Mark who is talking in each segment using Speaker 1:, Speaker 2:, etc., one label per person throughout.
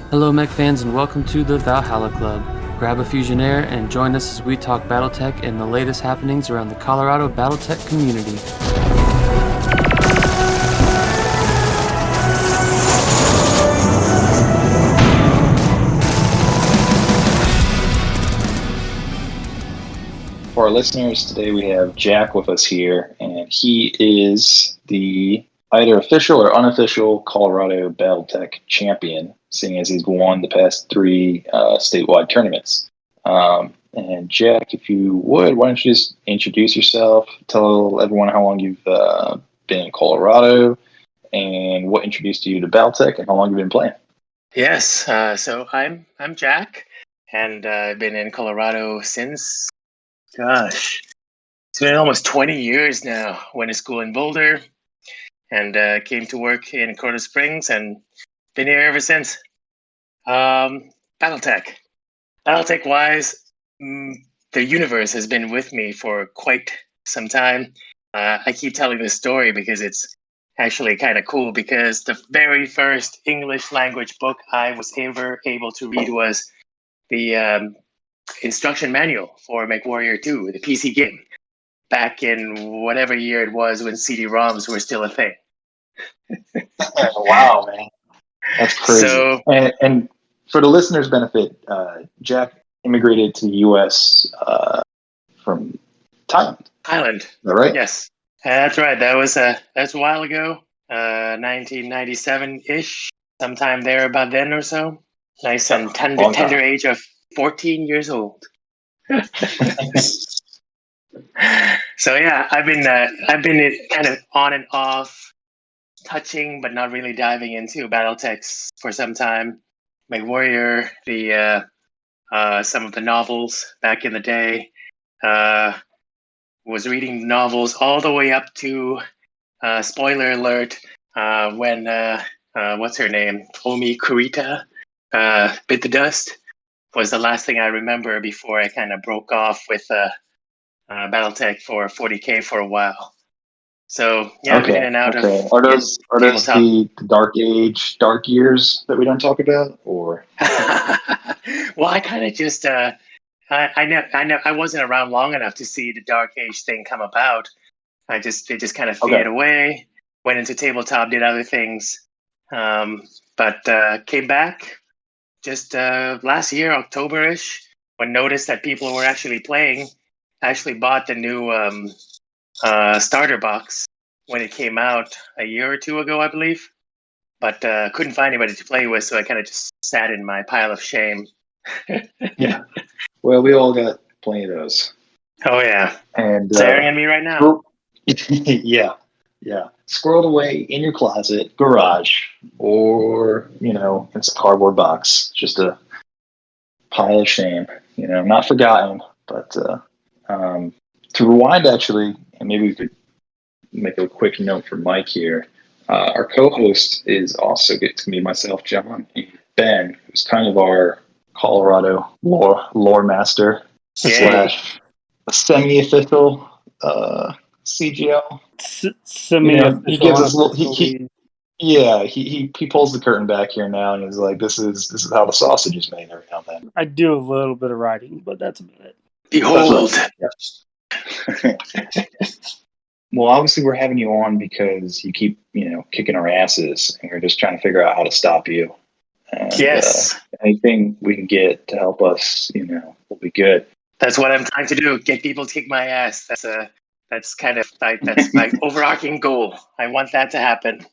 Speaker 1: Hello, mech fans, and welcome to the Valhalla Club. Grab a Fusionaire and join us as we talk Battletech and the latest happenings around the Colorado Battletech community.
Speaker 2: For our listeners, today we have Jack with us here, and he is the either official or unofficial Colorado Battletech champion, seeing as he's won the past three statewide tournaments. And Jack, if you would, why don't you just introduce yourself, tell everyone how long you've been in Colorado, and what introduced you to Battletech, and how long you've been playing.
Speaker 3: Yes, so I'm Jack, and I've been in Colorado since, gosh, it's been almost 20 years now. Went to school in Boulder, and came to work in Colorado Springs, and been here ever since. Battletech. Battletech-wise, the universe has been with me for quite some time. I keep telling this story because it's actually kind of cool, because the very first English language book I was ever able to read was the instruction manual for MechWarrior 2, the PC game, back in whatever year it was when CD-ROMs were still a thing.
Speaker 2: Wow, man. That's crazy.
Speaker 3: So,
Speaker 2: and for the listeners' benefit, Jack immigrated to the U.S. From Thailand.
Speaker 3: Thailand.
Speaker 2: Is that right?
Speaker 3: Yes, that's right. That's a while ago, 1997-ish, sometime there about then or so. Nice and tender age of 14 years old. So yeah, I've been kind of on and off, touching but not really diving into BattleTechs for some time. MechWarrior, some of the novels back in the day. Was reading novels all the way up to spoiler alert, when what's her name, Omi Kurita bit the dust, was the last thing I remember before I kind of broke off with BattleTech for 40K for a while. So yeah, I've been in and out of.
Speaker 2: Are those the dark years that we don't talk about, or?
Speaker 3: Well, I kind of just I wasn't around long enough to see the Dark Age thing come about. It just kind of faded away. Went into tabletop, did other things, but came back just last year, October-ish, when noticed that people were actually playing. I actually bought the new starter box when it came out a year or two ago, I believe, but couldn't find anybody to play with, so I kind of just sat in my pile of shame.
Speaker 2: Yeah. Well, we all got plenty of those.
Speaker 3: Oh yeah,
Speaker 2: and
Speaker 3: staring at me right now.
Speaker 2: Yeah. Squirreled away in your closet, garage, or in some cardboard box. Just a pile of shame. Not forgotten, but to rewind actually, and maybe we could make a quick note for Mike here. Our co-host is also going to be myself, John, and Ben, who's kind of our Colorado lore master slash semi-official CGL.
Speaker 4: Semi-official.
Speaker 2: He gives us he pulls the curtain back here now and is like, this is how the sausage is made every now and then.
Speaker 4: I do a little bit of writing, but that's about it.
Speaker 3: Behold.
Speaker 2: Well, obviously we're having you on because you keep, kicking our asses, and we're just trying to figure out how to stop you. And,
Speaker 3: yes.
Speaker 2: Anything we can get to help us, will be good.
Speaker 3: That's what I'm trying to do. Get people to kick my ass. That's kind of that's my overarching goal. I want that to happen.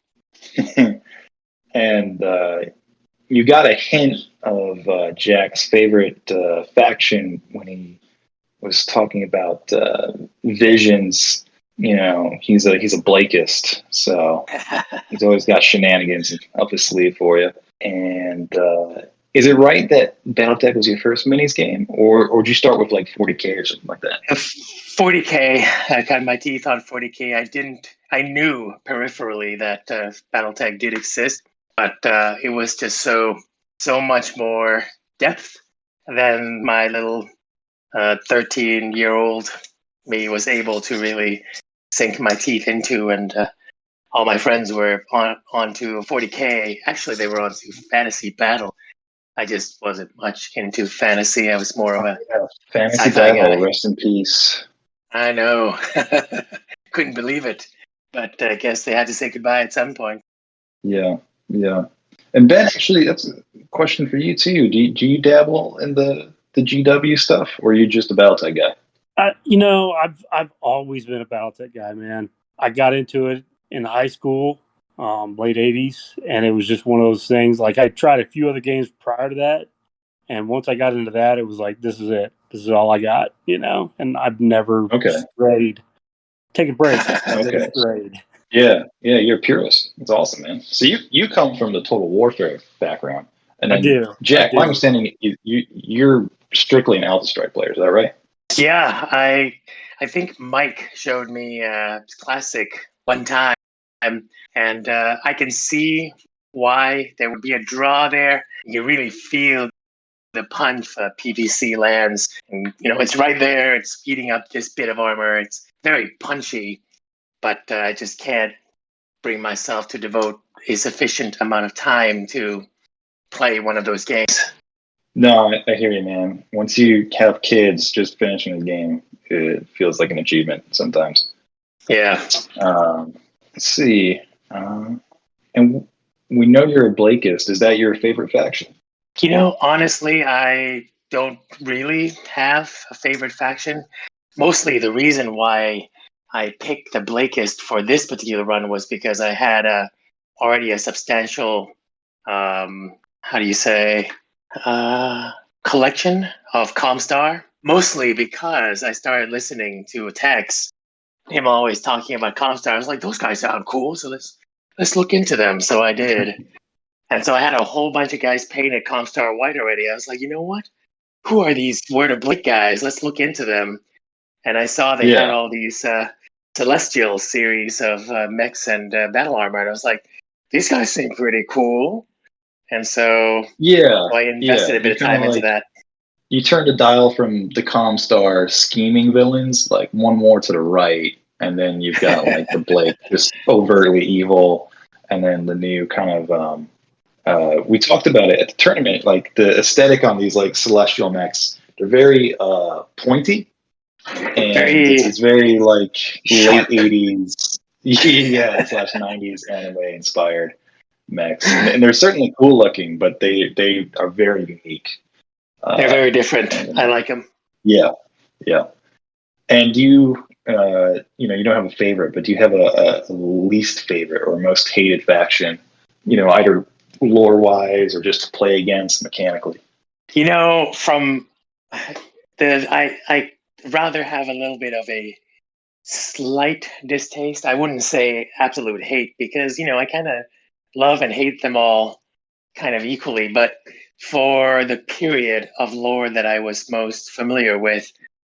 Speaker 2: And you got a hint of Jack's favorite faction when he was talking about visions. He's a Blakeist, so he's always got shenanigans up his sleeve for you. And is it right that Battletech was your first minis game, or did you start with like 40K or something like that?
Speaker 3: 40K. I got my teeth on 40K. I knew peripherally that Battletech did exist, but it was just so much more depth than my little 13-year-old me was able to really sink my teeth into, and all my friends were onto 40K. Actually, they were onto Fantasy Battle. I just wasn't much into fantasy. I was more of a
Speaker 2: Fantasy
Speaker 3: sci-fi
Speaker 2: Battle,
Speaker 3: guy.
Speaker 2: rest in peace.
Speaker 3: I know. Couldn't believe it. But I guess they had to say goodbye at some point.
Speaker 2: Yeah, yeah. And Ben, actually, that's a question for you too. Do you dabble in the GW stuff, or are you just a BattleTech guy?
Speaker 4: I've always been a BattleTech guy, man. I got into it in high school, late '80s, and it was just one of those things. Like I tried a few other games prior to that, and once I got into that, it was like, this is it. This is all I got, And I've never
Speaker 2: Okay.
Speaker 4: strayed. Taking breaks, never
Speaker 2: Okay.
Speaker 4: strayed.
Speaker 2: Yeah, you're a purist. It's awesome, man. So you come from the Total Warfare background, and
Speaker 4: I
Speaker 2: then
Speaker 4: do.
Speaker 2: Jack, my understanding is you're strictly an Alpha Strike player. Is that right?
Speaker 3: Yeah, I think Mike showed me Classic one time, and I can see why there would be a draw there. You really feel the punch for PVC lands, and it's right there. It's eating up this bit of armor. It's very punchy, but I just can't bring myself to devote a sufficient amount of time to play one of those games.
Speaker 2: No, I hear you, man. Once you have kids, just finishing the game, it feels like an achievement sometimes.
Speaker 3: Yeah.
Speaker 2: Let's see. And we know you're a Blakeist. Is that your favorite faction?
Speaker 3: Honestly, I don't really have a favorite faction. Mostly the reason why I picked the Blakeist for this particular run was because I had already a substantial, collection of Comstar. Mostly because I started listening to Attacks, him always talking about Comstar. I was like, those guys sound cool, so let's look into them. So I did. And so I had a whole bunch of guys painted Comstar white already. I was like, you know what? Who are these Word of Blake guys? Let's look into them. And I saw they had all these Celestial series of mechs and battle armor. And I was like, these guys seem pretty cool. And so I invested a bit of time into that.
Speaker 2: You turned a dial from the Comstar scheming villains, like one more to the right, and then you've got like the Blake, just overtly evil, and then the new kind of we talked about it at the tournament, like the aesthetic on these like celestial mechs, they're very pointy, and it's very like late 80s / 90s anime inspired mechs, and they're certainly cool looking, but they are very unique.
Speaker 3: They're very different. I like them.
Speaker 2: Yeah. And you don't have a favorite, but do you have a least favorite or most hated faction? Either lore wise or just to play against mechanically.
Speaker 3: From I rather have a little bit of a slight distaste. I wouldn't say absolute hate because I kind of love and hate them all kind of equally, but for the period of lore that I was most familiar with,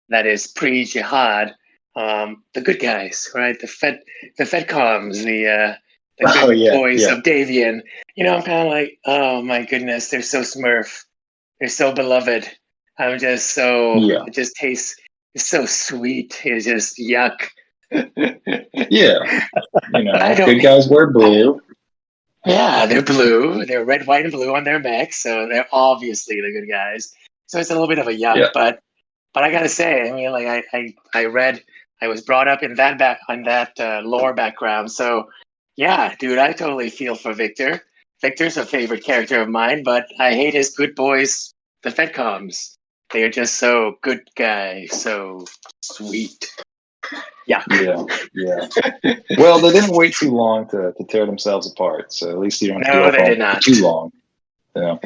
Speaker 3: that is pre-jihad, the good guys, right? The Fedcoms, the good boys of Davian. I'm kind of like, oh my goodness, they're so Smurf, they're so beloved. I'm just so it just tastes. It's so sweet. It's just yuck.
Speaker 2: Good guys wear blue.
Speaker 3: Yeah, they're blue. They're red, white, and blue on their mechs, so they're obviously the good guys. So it's a little bit of a yuck, but I gotta say, I mean, like I was brought up in that lore background, so yeah, dude, I totally feel for Victor. Victor's a favorite character of mine, but I hate his good boys, the Fedcoms. They're just so good guys, so sweet. Yeah.
Speaker 2: Well, they didn't wait too long to tear themselves apart, so at least you don't have to go too long. Yeah.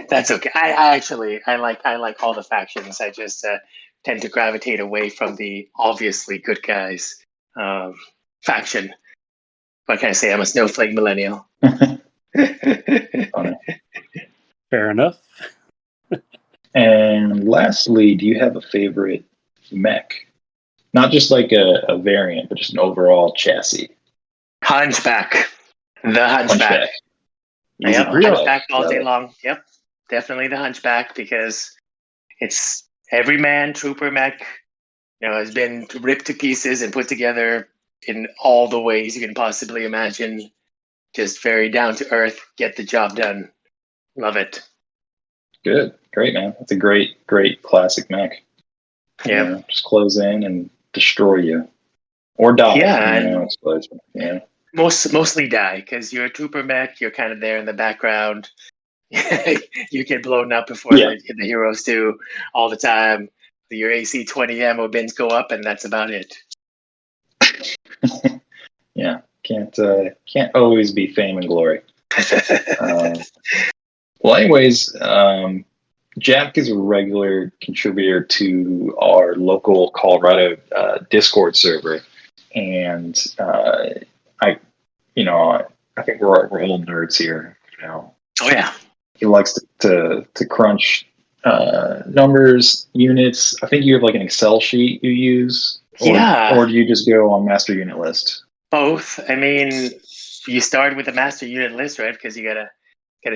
Speaker 3: That's okay. I like all the factions. I just tend to gravitate away from the obviously good guys faction. What can I say? I'm a snowflake millennial.
Speaker 4: Fair enough.
Speaker 2: And lastly, do you have a favorite mech? Not just like a variant, but just an overall chassis.
Speaker 3: Hunchback. The Hunchback. Yep, Hunchback all day long. Yep, definitely the Hunchback because it's every man trooper mech. Has been ripped to pieces and put together in all the ways you can possibly imagine. Just very down to earth, get the job done. Love it.
Speaker 2: Good. Great, man. That's a great classic mech.
Speaker 3: Yeah.
Speaker 2: Just close in and destroy you. Or die.
Speaker 3: Yeah, and
Speaker 2: Explosion. Yeah.
Speaker 3: mostly die, because you're a trooper mech, you're kind of there in the background. You get blown up before
Speaker 2: Yeah.
Speaker 3: the heroes do all the time. Your AC 20 ammo bins go up, and that's about it.
Speaker 2: Yeah. Can't always be fame and glory. Well, anyways, Jack is a regular contributor to our local Colorado Discord server, and I think we're old nerds here.
Speaker 3: Oh yeah.
Speaker 2: He likes to crunch numbers, units. I think you have like an Excel sheet you use, or do you just go on master unit list?
Speaker 3: Both. I mean, you start with the master unit list, right? Because you gotta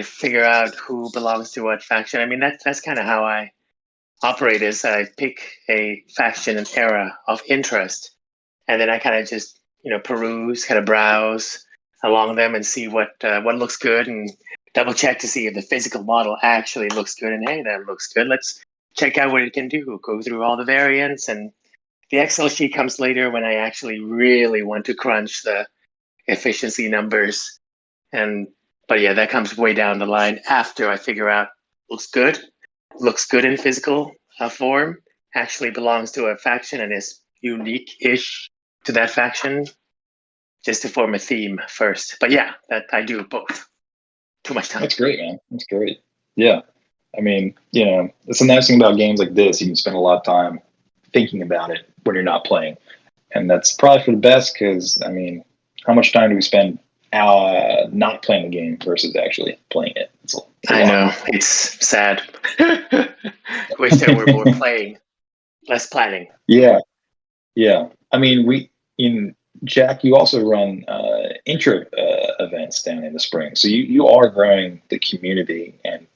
Speaker 3: figure out who belongs to what faction. I mean, that's kind of how I operate. Is I pick a faction and era of interest, and then I kind of just peruse, kind of browse along them and see what looks good, and double check to see if the physical model actually looks good. And hey, that looks good. Let's check out what it can do. Go through all the variants, and the Excel sheet comes later when I actually really want to crunch the efficiency numbers. But yeah, that comes way down the line after I figure out looks good in physical form, actually belongs to a faction and is unique-ish to that faction, just to form a theme first. But yeah, that I do both. Too much time.
Speaker 2: That's great, man. That's great. Yeah. I mean, it's a nice thing about games like this. You can spend a lot of time thinking about it when you're not playing. And that's probably for the best because, I mean, how much time do we spend not playing the game versus actually playing it?
Speaker 3: I know. It's sad. Wish there were more playing, less planning.
Speaker 2: Yeah. Yeah. I mean, Jack, you also run intra events down in the spring. So you are growing the community. And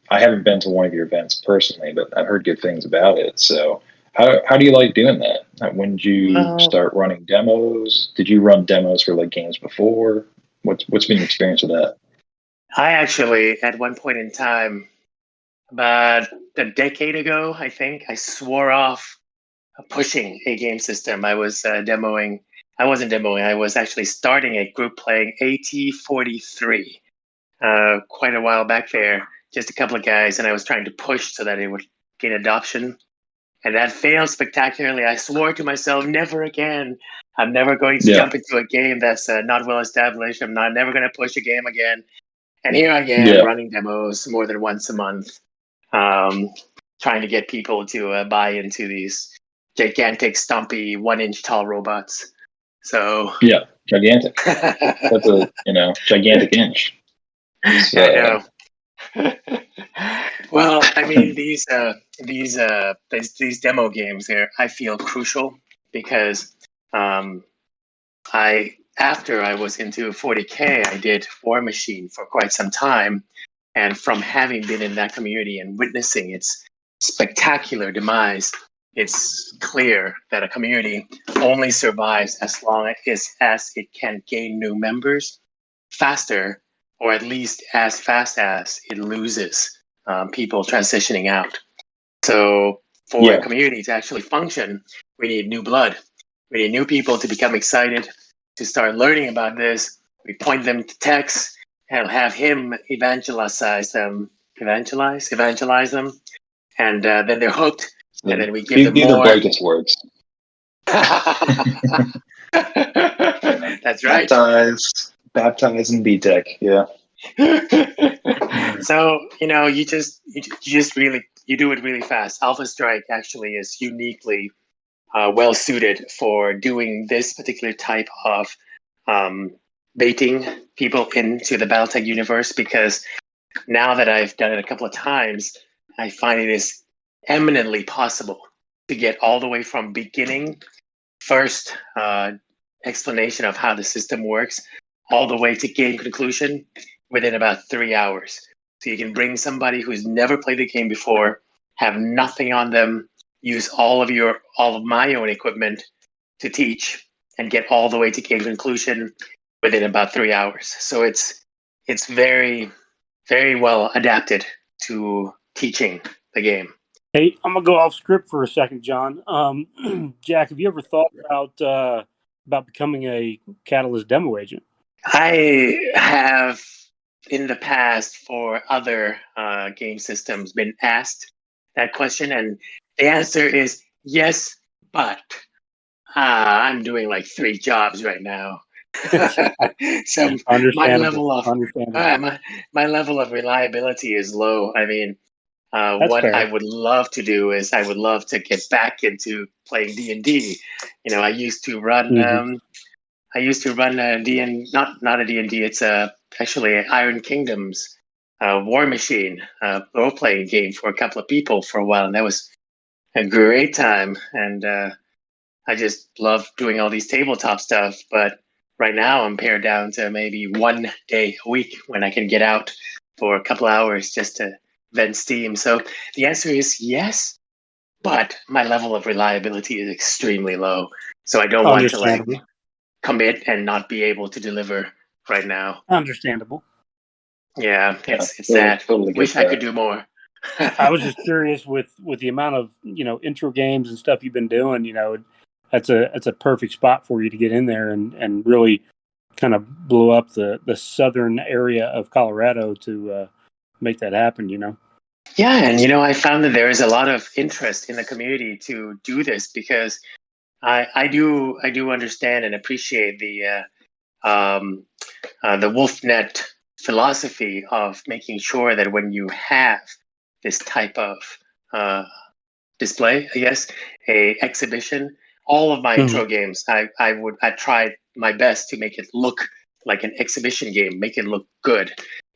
Speaker 2: I haven't been to one of your events personally, but I've heard good things about it. So how do you like doing that? When did you start running demos? Did you run demos for like games before? What's been your experience with that?
Speaker 3: I actually, at one point in time, about a decade ago, I think, I swore off pushing a game system. I was demoing. I wasn't demoing. I was actually starting a group playing AT-43 quite a while back there. Just a couple of guys, and I was trying to push so that it would gain adoption. And that failed spectacularly. I swore to myself, never again. I'm never going to jump into a game that's not well established. I'm never going to push a game again. And here I am running demos more than once a month, trying to get people to buy into these gigantic, stumpy, 1-inch tall robots. So
Speaker 2: yeah, gigantic. That's a gigantic inch. So,
Speaker 3: I know. Well, I mean, these demo games here, I feel crucial because after I was into 40K, I did War Machine for quite some time, and from having been in that community and witnessing its spectacular demise, it's clear that a community only survives as long as it can gain new members faster, or at least as fast as it loses people transitioning out. So for a community to actually function, we need new blood. We need new people to become excited, to start learning about this. We point them to Tex and have him evangelize them, and then they're hooked. And then we give them more.
Speaker 2: The brightest words.
Speaker 3: That's right.
Speaker 2: Baptize and BTEC. Yeah.
Speaker 3: So you do it really fast. Alpha Strike actually is uniquely well suited for doing this particular type of baiting people into the BattleTech universe, because now that I've done it a couple of times, I find it is eminently possible to get all the way from beginning, first explanation of how the system works, all the way to game conclusion within about 3 hours. So you can bring somebody who's never played the game before, have nothing on them, use all of my own equipment to teach, and get all the way to game conclusion within about 3 hours. So it's very very well adapted to teaching the game.
Speaker 4: Hey, I'm gonna go off script for a second, John. Jack, have you ever thought about becoming a Catalyst demo agent?
Speaker 3: I have in the past for other game systems been asked that question, and the answer is yes, but I'm doing like 3 jobs right now. So my
Speaker 4: Understandable.
Speaker 3: level of my level of reliability is low. I mean,
Speaker 4: That's
Speaker 3: what I
Speaker 4: fair.
Speaker 3: would love to do is I would love to get back into playing D&D. You know, I used to run
Speaker 4: Mhm.
Speaker 3: a not a D&D. It's actually Iron Kingdoms War Machine role playing game for a couple of people for a while, and that was a great time. And I just love doing all these tabletop stuff. But right now, I'm pared down to maybe 1 day a week when I can get out for a couple hours just to vent steam. So the answer is yes, but my level of reliability is extremely low. So I don't want to like
Speaker 4: Understandable.
Speaker 3: commit and not be able to deliver right now.
Speaker 4: Understandable.
Speaker 3: Yeah,
Speaker 2: Yeah,
Speaker 3: it's sad.
Speaker 2: totally get
Speaker 3: Wish I could
Speaker 2: that.
Speaker 3: do more.
Speaker 4: I was just curious with the amount of intro games and stuff you've been doing. That's a perfect spot for you to get in there and really kind of blow up the southern area of Colorado to make that happen.
Speaker 3: Yeah, and I found that there is a lot of interest in the community to do this because I do understand and appreciate the WolfNet philosophy of making sure that when you have this type of uh, display, I guess, a exhibition, all of my
Speaker 4: Mhm.
Speaker 3: intro games, I try my best to make it look like an exhibition game, make it look good,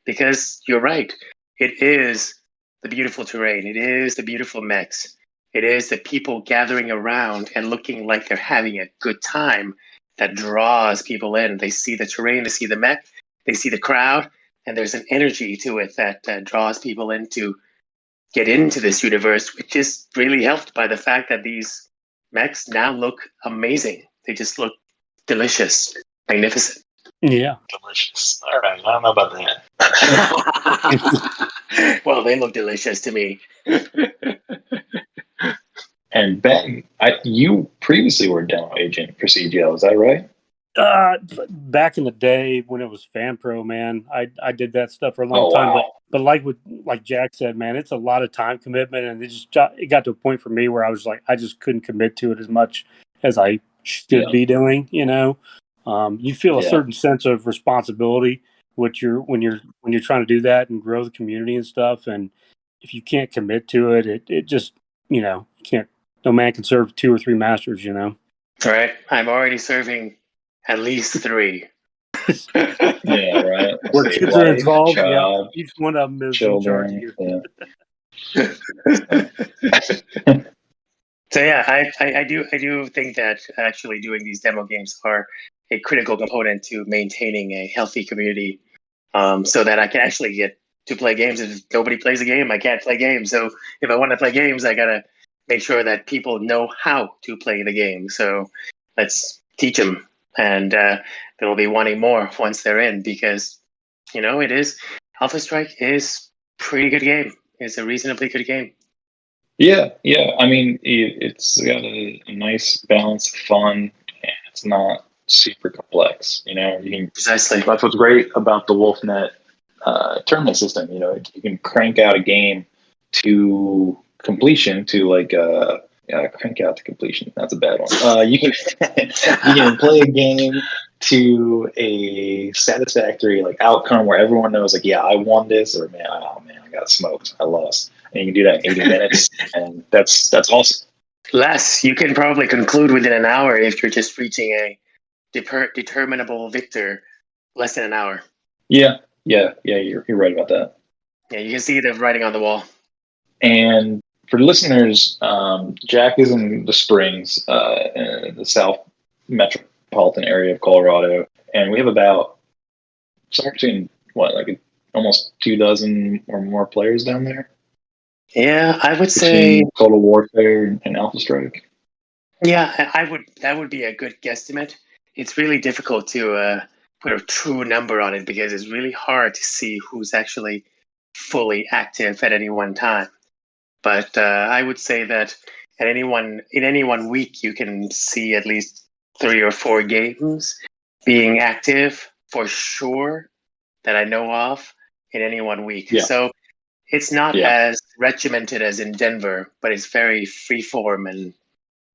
Speaker 3: because you're right, it is the beautiful terrain, it is the beautiful mechs, it is the people gathering around and looking like they're having a good time that draws people in. They see the terrain, they see the mech, they see the crowd, and there's an energy to it that draws people in to get into this universe, which is really helped by the fact that these mechs now look amazing. They just look delicious, magnificent.
Speaker 4: Yeah.
Speaker 2: Delicious. All right, I don't know about that.
Speaker 3: Well, they look delicious to me.
Speaker 2: And Ben, you previously were a demo agent for CGL, is that right?
Speaker 4: Back in the day when it was Fan Pro, man, I did that stuff for a long
Speaker 2: Oh
Speaker 4: time.
Speaker 2: wow.
Speaker 4: But like Jack said, man, it's a lot of time commitment, and it got to a point for me where I was like, I just couldn't commit to it as much as I should
Speaker 2: Yeah.
Speaker 4: be doing. You feel a
Speaker 2: Yeah.
Speaker 4: certain sense of responsibility when you're trying to do that and grow the community and stuff. And if you can't commit to it, it just you can't. No man can serve 2 or 3 masters.
Speaker 3: All right, I'm already serving at least 3.
Speaker 2: Yeah, right.
Speaker 4: Where
Speaker 2: Say
Speaker 4: kids are
Speaker 2: wife,
Speaker 4: involved, yeah,
Speaker 2: child,
Speaker 4: each one of them is in charge of
Speaker 2: children.
Speaker 4: you.
Speaker 2: Yeah.
Speaker 3: So yeah, I do think that actually doing these demo games are a critical component to maintaining a healthy community, so that I can actually get to play games. If nobody plays a game, I can't play games. So if I want to play games, I gotta make sure that people know how to play the game. So let's teach them, and they'll be wanting more once they're in, because it is Alpha Strike is pretty good game. It's a reasonably good game.
Speaker 2: Yeah, yeah. I mean, it's got a nice balance of fun, and it's not super complex. You can.
Speaker 3: Precisely.
Speaker 2: That's what's great about the WolfNet tournament system. You can crank out a game to completion to like crank out to completion. That's a bad one. You can you can play a game to a satisfactory like outcome where everyone knows like, yeah, I won this, or man, oh man, I got smoked, I lost, and you can do that in 80 minutes, and that's awesome.
Speaker 3: Less. You can probably conclude within an hour if you're just reaching a determinable victor. Less than an hour.
Speaker 2: Yeah, yeah, yeah. You're right about that.
Speaker 3: Yeah, you can see the writing on the wall.
Speaker 2: And for listeners, Jack is in the Springs, in the South metropolitan area of Colorado, and we have about somewhere between almost 24 or more players down there
Speaker 3: Yeah, I would say.
Speaker 2: between Total Warfare and Alpha Strike.
Speaker 3: Yeah, I would. That would be a good guesstimate. It's really difficult to put a true number on it because it's really hard to see who's actually fully active at any one time. But I would say that in any one week, you can see at least 3 or 4 games being active for sure that I know of in any one week.
Speaker 2: Yeah.
Speaker 3: So it's not
Speaker 2: Yeah.
Speaker 3: as regimented as in Denver, but it's very freeform and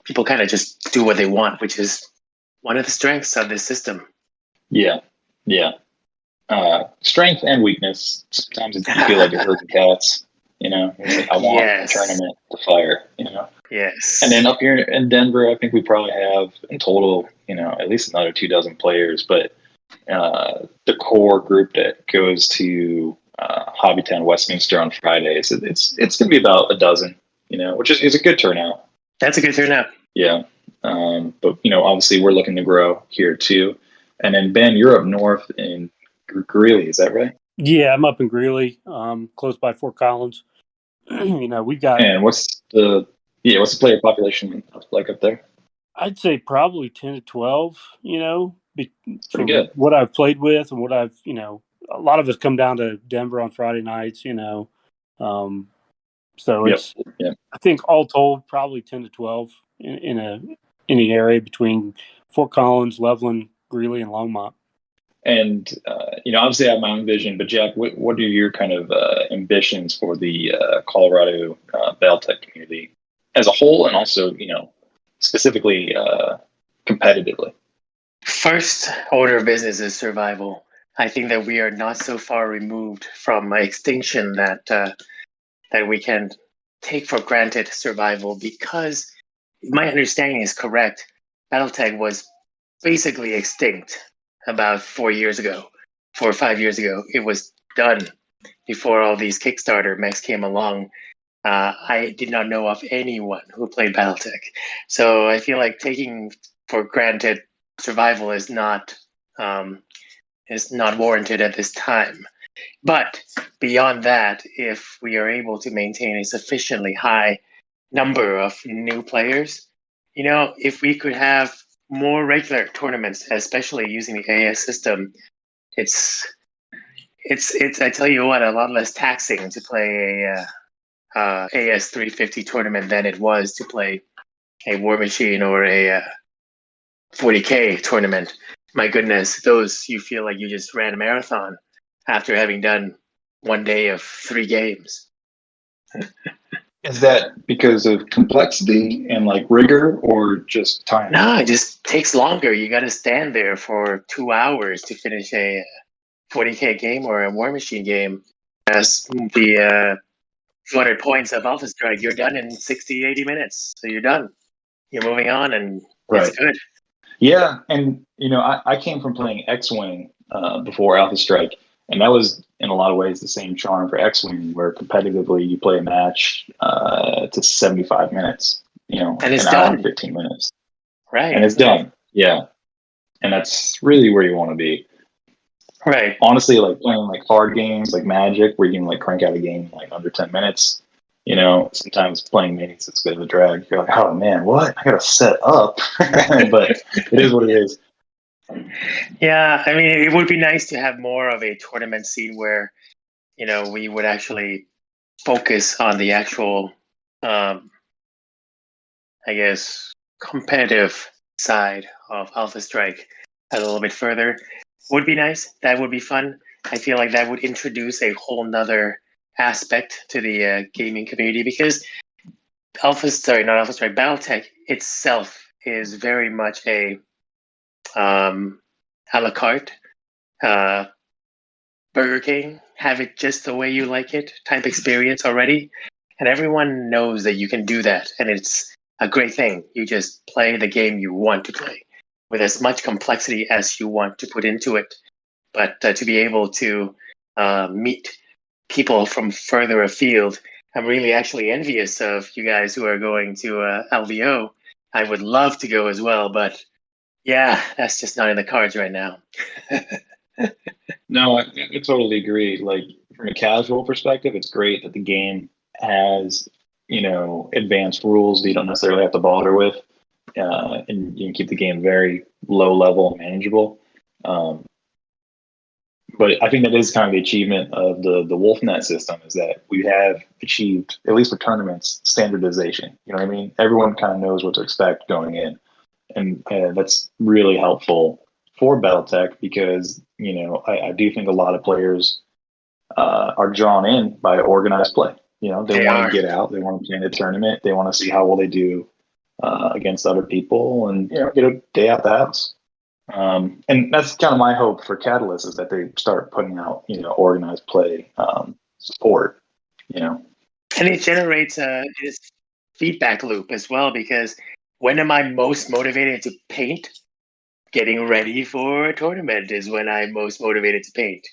Speaker 3: people kind of just do what they want, which is one of the strengths of this system.
Speaker 2: Yeah. Yeah. Strength and weakness. Sometimes you feel like you're herding cats. It's like, I want a tournament to fire.
Speaker 3: Yes.
Speaker 2: And then up here in Denver, I think we probably have in total, at least another 24 players. But the core group that goes to Hobbytown Westminster on Fridays, it's going to be about a dozen. Which is a good turnout.
Speaker 3: That's a good turnout.
Speaker 2: Yeah. But obviously we're looking to grow here too. And then Ben, you're up north in Greeley, is that right?
Speaker 4: Yeah, I'm up in Greeley, close by Fort Collins. We've got.
Speaker 2: And what's the player population like up there?
Speaker 4: I'd say probably 10 to 12.
Speaker 2: Pretty good.
Speaker 4: What I've played with and what I've a lot of us come down to Denver on Friday nights. So it's I think all told probably 10 to 12 in the area between Fort Collins, Loveland, Greeley, and Longmont.
Speaker 2: And obviously I have my own vision, but Jack, what are your kind of ambitions for the Colorado Battletech community as a whole, and also specifically competitively?
Speaker 3: First order of business is survival. I think that we are not so far removed from extinction that we can take for granted survival, because my understanding is correct. Battletech was basically extinct about 4 years ago, 4 or 5 years ago. It was done before all these Kickstarter mechs came along. I did not know of anyone who played Battletech. So I feel like taking for granted survival is not warranted at this time. But beyond that, if we are able to maintain a sufficiently high number of new players, if we could have more regular tournaments, especially using the AS system, it's I tell you what, a lot less taxing to play a AS 350 tournament than it was to play a War Machine or a 40K tournament. My goodness, those you feel like you just ran a marathon after having done one day of 3 games.
Speaker 2: Is that because of complexity and like rigor, or just time?
Speaker 3: No, it just takes longer. You got to stand there for 2 hours to finish a 40K game or a War Machine game. As the 200 points of Alpha Strike, you're done in 60, 80 minutes. So you're done. You're moving on, and it's good.
Speaker 2: Yeah, and I came from playing X-Wing before Alpha Strike, and that was in a lot of ways the same charm for X-Wing, where competitively you play a match to 75 minutes,
Speaker 3: and it's
Speaker 2: an
Speaker 3: done.
Speaker 2: hour and 15 minutes,
Speaker 3: right?
Speaker 2: And it's done. Yeah, and that's really where you want to be.
Speaker 3: Right.
Speaker 2: Honestly, like playing like hard games like Magic, where you can like crank out a game in like under 10 minutes. Sometimes playing minis, it's a bit of a drag. You're like, oh man, what? I gotta set up. But it is what it is.
Speaker 3: Yeah, I mean, it would be nice to have more of a tournament scene where, we would actually focus on the actual, I guess, competitive side of Alpha Strike a little bit further. Would be nice. That would be fun. I feel like that would introduce a whole nother aspect to the gaming community, because Battletech itself is very much a a la carte, Burger King, have it just the way you like it type experience already. And everyone knows that you can do that. And it's a great thing. You just play the game you want to play with as much complexity as you want to put into it. But to be able to meet people from further afield, I'm really actually envious of you guys who are going to LVO. I would love to go as well, but yeah, that's just not in the cards right now.
Speaker 2: No, I totally agree. Like from a casual perspective, it's great that the game has, advanced rules that you don't necessarily have to bother with, and you can keep the game very low level and manageable. But I think that is kind of the achievement of the WolfNet system, is that we have achieved, at least for tournaments, standardization. You know what I mean? Everyone kind of knows what to expect going in, and that's really helpful for BattleTech because I do think a lot of players are drawn in by organized play. They want to get out, they want to play in a tournament, they want to see how well they do against other people, and get a day out the house. And that's kind of my hope for Catalyst, is that they start putting out, organized play support,
Speaker 3: And it generates this feedback loop as well, because when am I most motivated to paint? Getting ready for a tournament is when I'm most motivated to paint.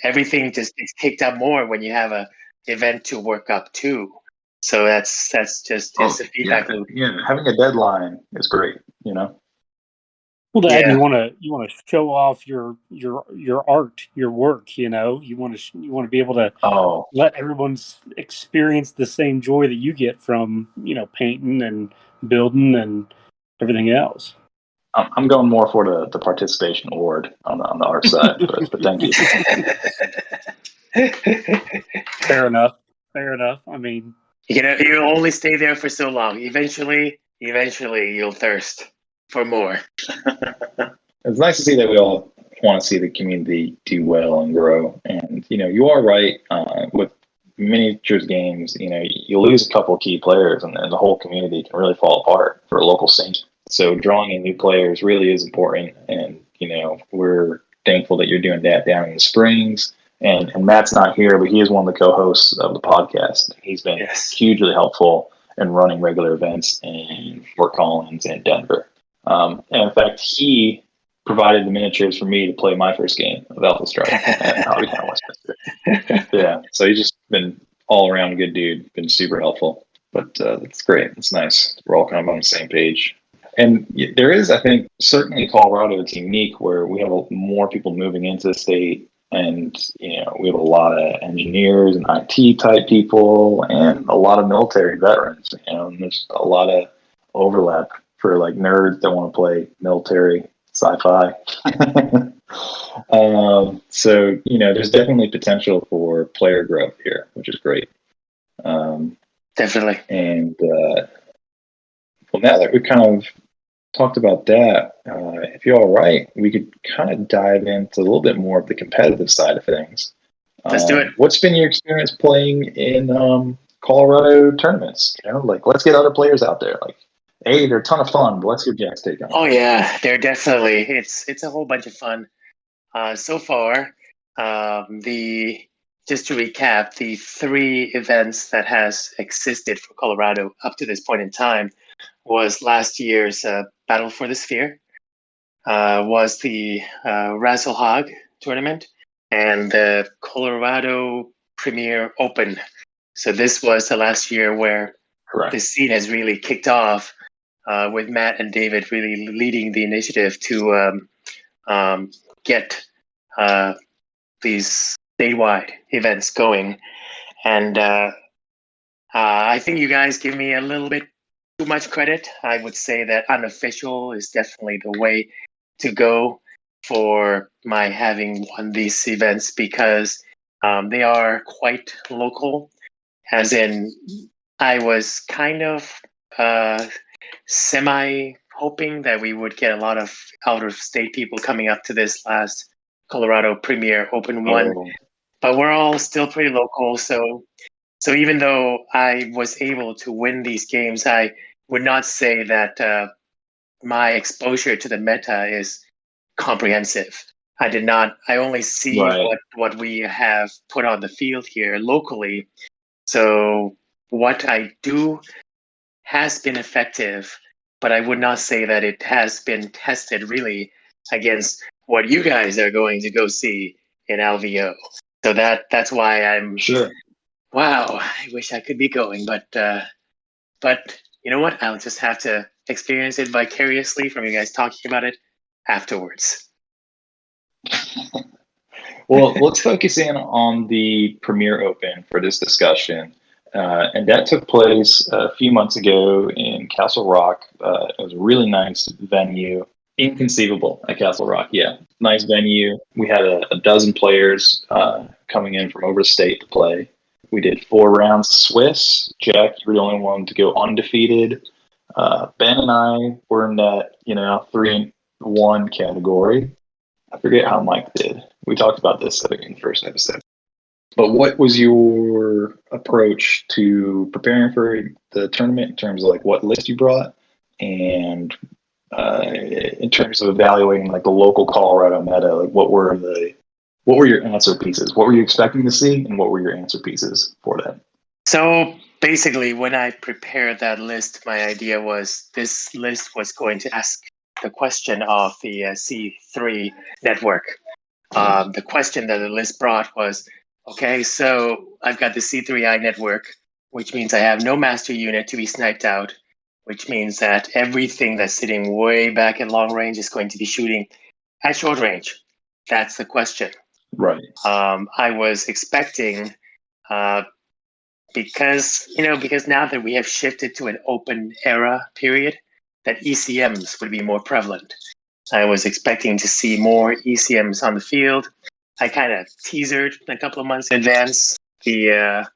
Speaker 3: Everything just gets kicked up more when you have a event to work up to. So that's just it's a feedback loop.
Speaker 2: Yeah, having a deadline is great,
Speaker 4: Well, Dad, you want to show off your art, your work. You want to be able to let everyone experience the same joy that you get from painting and building and everything else.
Speaker 2: I'm going more for the participation award on the art side, but thank you.
Speaker 4: Fair enough. I mean,
Speaker 3: you'll only stay there for so long. Eventually you'll thirst for more.
Speaker 2: It's nice to see that we all want to see the community do well and grow. And you are right, with miniatures games. You lose a couple of key players, and the whole community can really fall apart for a local scene. So drawing in new players really is important, and we're thankful that you're doing that down in the Springs. And Matt's not here, but he is one of the co-hosts of the podcast. He's been hugely helpful in running regular events in Fort Collins and Denver. And in fact, he provided the miniatures for me to play my first game of Alpha Strike at Hobby Town, Westminster. Yeah, so he's just been all around good dude, been super helpful. But that's great. It's nice. We're all kind of on the same page. And there is, I think, certainly Colorado, it's unique where we have more people moving into the state, and we have a lot of engineers and IT type people, and a lot of military veterans. And there's a lot of overlap for like nerds that want to play military sci-fi. So there's definitely potential for player growth here, which is great.
Speaker 3: Definitely.
Speaker 2: And well, now that we've kind of talked about that, if you're all right, we could kind of dive into a little bit more of the competitive side of things.
Speaker 3: Let's do it.
Speaker 2: What's been your experience playing in Colorado tournaments? Let's get other players out there. Hey, they're a ton of fun, but what's your Jack's take on it?
Speaker 3: Oh yeah, they're definitely. It's a whole bunch of fun. So far, just to recap, the 3 events that has existed for Colorado up to this point in time was last year's Battle for the Sphere, was the Razzlehog tournament, and the Colorado Premier Open. So this was the last year where the scene has really kicked off, with Matt and David really leading the initiative to get these statewide events going. And I think you guys give me a little bit too much credit. I would say that unofficial is definitely the way to go for my having won these events, because they are quite local, as in I was kind of semi hoping that we would get a lot of out of state people coming up to this last Colorado Premier Open one, but we're all still pretty local. So even though I was able to win these games, I would not say that my exposure to the meta is comprehensive. I only see what we have put on the field here locally. So what I do has been effective, but I would not say that it has been tested really against what you guys are going to go see in LVO. So that's why I'm
Speaker 2: sure.
Speaker 3: Wow, I wish I could be going, but you know what? I'll just have to experience it vicariously from you guys talking about it afterwards.
Speaker 2: Well, let's focus in on the Premier Open for this discussion. And that took place a few months ago in Castle Rock. It was a really nice venue. Inconceivable at Castle Rock. Yeah, nice venue. We had a dozen players coming in from overstate to play. We did 4 rounds Swiss. Jack, you were the only one to go undefeated. Ben and I were in that 3-1 category. I forget how Mike did. We talked about this, I think, in the first episode. But what was your approach to preparing for the tournament in terms of like what list you brought, and in terms of evaluating like the local Colorado meta? Like what were your answer pieces? What were you expecting to see, and what were your answer pieces for that?
Speaker 3: So basically, when I prepared that list, my idea was this list was going to ask the question of the C3 network. The question that the list brought was, okay, so I've got the C3I network, which means I have no master unit to be sniped out, which means that everything that's sitting way back at long range is going to be shooting at short range. That's the question.
Speaker 2: Right.
Speaker 3: I was expecting, because now that we have shifted to an open era period, that ECMs would be more prevalent. I was expecting to see more ECMs on the field. I kind of teasered a couple of months in advance the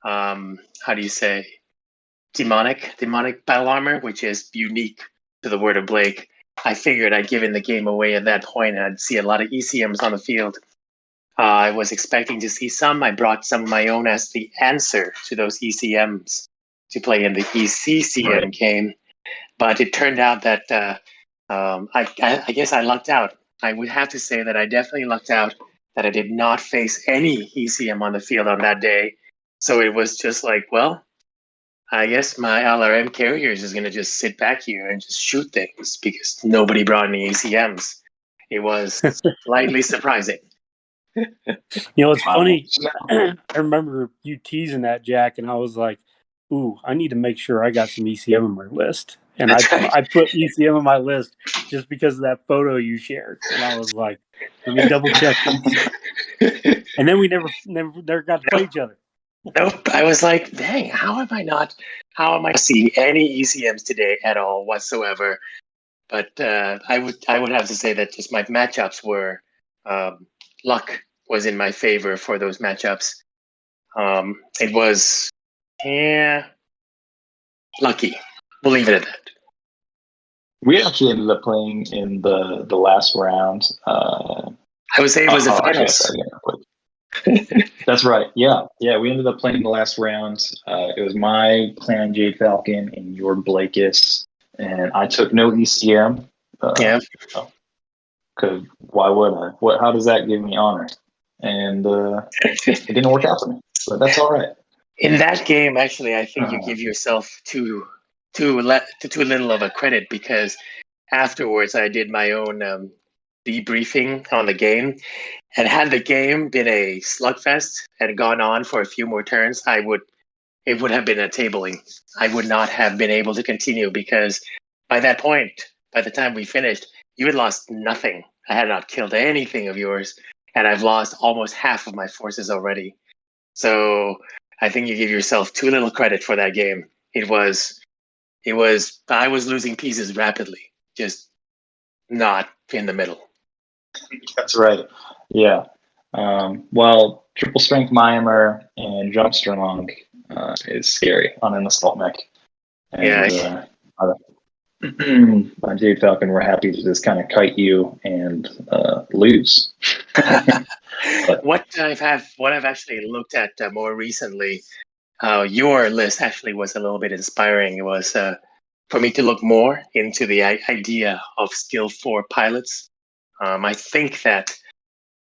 Speaker 3: how do you say, demonic battle armor, which is unique to the Word of Blake. I figured I'd given the game away at that point, and I'd see a lot of ECMs on the field. I was expecting to see some. I brought some of my own as the answer to those ECMs to play in the ECCM game, but it turned out that I guess I lucked out. I would have to say that I definitely lucked out that I did not face any ECM on the field on that day. So it was just like, well, I guess my LRM carriers is going to just sit back here and just shoot things because nobody brought any ECMs. It was slightly surprising.
Speaker 4: It's funny. I remember you teasing that, Jack, and I was like, ooh, I need to make sure I got some ECM on my list. And I put ECM on my list just because of that photo you shared. And I was like, let me double check this. And then we never got to play each other.
Speaker 3: Nope. I was like, dang, how am I seeing any ECMs today at all whatsoever? But I would have to say that just my matchups were luck was in my favor for those matchups. It was lucky. We'll leave it at that.
Speaker 2: We actually ended up playing in the last round.
Speaker 3: I would say it was the finals.
Speaker 2: That's right. Yeah. We ended up playing the last round. It was my clan Jade Falcon and your Blakis, and I took no ECM. Because why would I? How does that give me honor? And it didn't work out for me, but that's all right.
Speaker 3: In that game, actually, I think you give yourself too little of a credit, because afterwards I did my own debriefing on the game, and had the game been a slugfest and gone on for a few more turns, it would have been a tabling. I would not have been able to continue, because by that point, by the time we finished, you had lost nothing. I had not killed anything of yours, and I've lost almost half of my forces already. So I think you give yourself too little credit for that game. I was losing pieces rapidly, just not in the middle.
Speaker 2: That's right. Yeah. Well, triple strength Myanmar and jump strong is scary on an assault mech. And, my Jade Falcon, we're happy to just kind of kite you and lose.
Speaker 3: What I've actually looked at more recently, your list actually was a little bit inspiring. It was for me to look more into the idea of skill 4 pilots. I think that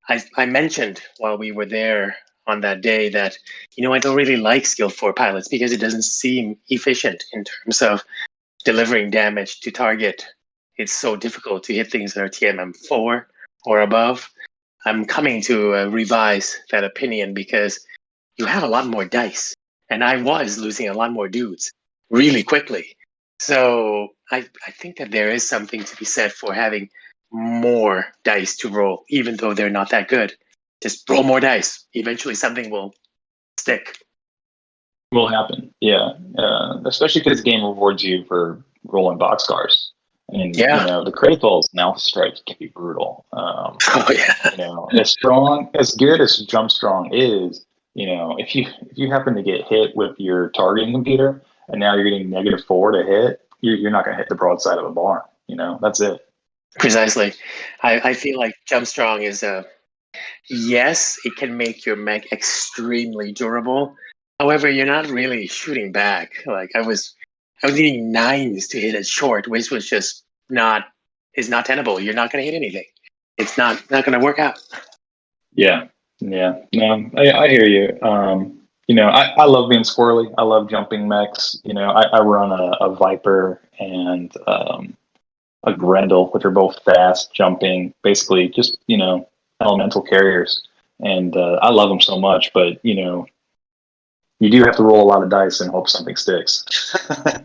Speaker 3: I mentioned while we were there on that day that, I don't really like skill 4 pilots because it doesn't seem efficient in terms of delivering damage to target. It's so difficult to hit things that are TMM 4 or above. I'm coming to revise that opinion because you have a lot more dice, and I was losing a lot more dudes really quickly. So I think that there is something to be said for having more dice to roll, even though they're not that good. Just roll more dice. Eventually something will stick.
Speaker 2: Will happen, yeah. Especially because the game rewards you for rolling boxcars. And
Speaker 3: Yeah.
Speaker 2: the criticals and alpha strike can be brutal.
Speaker 3: Oh yeah.
Speaker 2: As good as jump strong is, if you happen to get hit with your targeting computer and now you're getting -4 to hit, you're not going to hit the broadside of a barn. That's it.
Speaker 3: Precisely. I feel like jump strong is a yes, it can make your mech extremely durable. However, you're not really shooting back. Like I was needing nines to hit it short, which was just not is not tenable. You're not going to hit anything. It's not going to work out.
Speaker 2: Yeah. Yeah. No, I hear you. I love being squirrely. I love jumping mechs. I run a Viper and a Grendel, which are both fast jumping, basically just, elemental carriers. And I love them so much, but, you do have to roll a lot of dice and hope something sticks.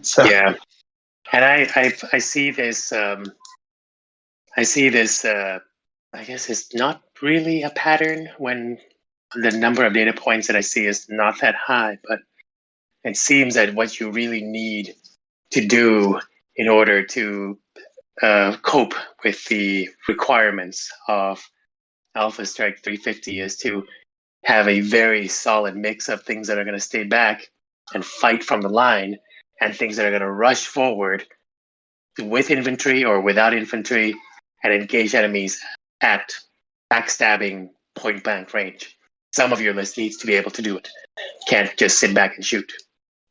Speaker 2: So,
Speaker 3: Yeah, and I see this. I see this. I guess it's not really a pattern when the number of data points that I see is not that high, but it seems that what you really need to do in order to cope with the requirements of Alpha Strike 350 is to have a very solid mix of things that are going to stay back and fight from the line and things that are going to rush forward with infantry or without infantry and engage enemies at backstabbing point blank range. Some of your list needs to be able to do it. Can't just sit back and shoot.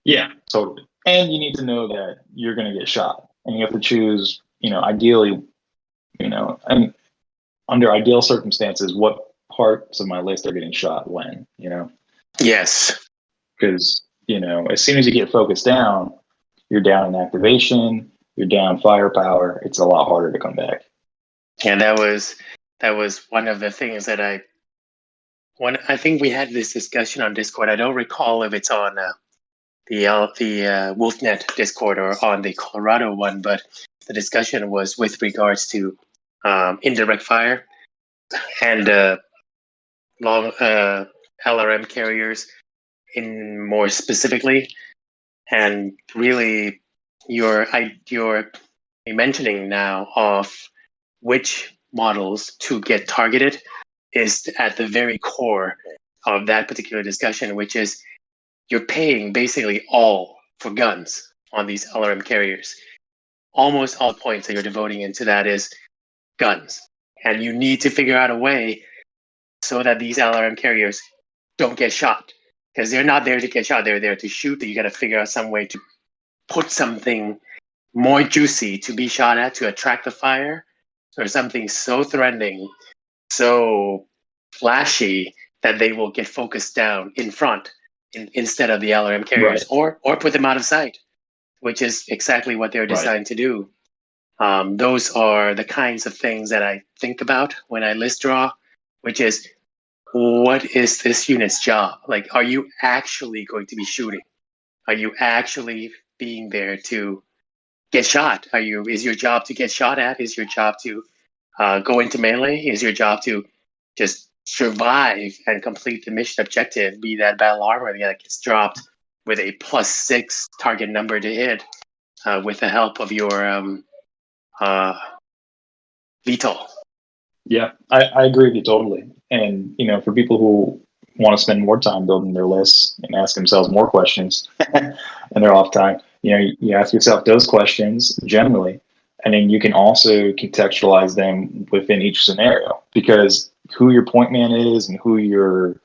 Speaker 2: yeah, totally. And you need to know that you're going to get shot. And you have to choose, ideally, and under ideal circumstances, what parts of my list are getting shot when,
Speaker 3: Yes.
Speaker 2: because, as soon as you get focused down, you're down in activation, you're down firepower. It's a lot harder to come back.
Speaker 3: And that was one of the things that I think we had this discussion on Discord. I don't recall if it's on the Wolfnet Discord or on the Colorado one, but the discussion was with regards to indirect fire and long LRM carriers in more specifically, and really your mentioning now of which models to get targeted is at the very core of that particular discussion, which is you're paying basically all for guns on these LRM carriers. Almost all the points that you're devoting into that is guns. And you need to figure out a way so that these LRM carriers don't get shot. Because they're not there to get shot, they're there to shoot. You got to figure out some way to put something more juicy to be shot at to attract the fire, or something so threatening, so flashy that they will get focused down in front instead of the LRM carriers,
Speaker 2: Right.
Speaker 3: or put them out of sight, which is exactly what they're designed to do. Those are the kinds of things that I think about when I list draw, which is, what is this unit's job? Like, are you actually going to be shooting? Are you actually being there to get shot? Is your job to get shot at? Is your job to go into melee? Is your job to just survive and complete the mission objective, be that battle armor that gets dropped with a +6 target number to hit with the help of your VTOL?
Speaker 2: Yeah, I agree with you totally. And, for people who want to spend more time building their lists and ask themselves more questions in their off time, you ask yourself those questions generally, and then you can also contextualize them within each scenario, because who your point man is and who your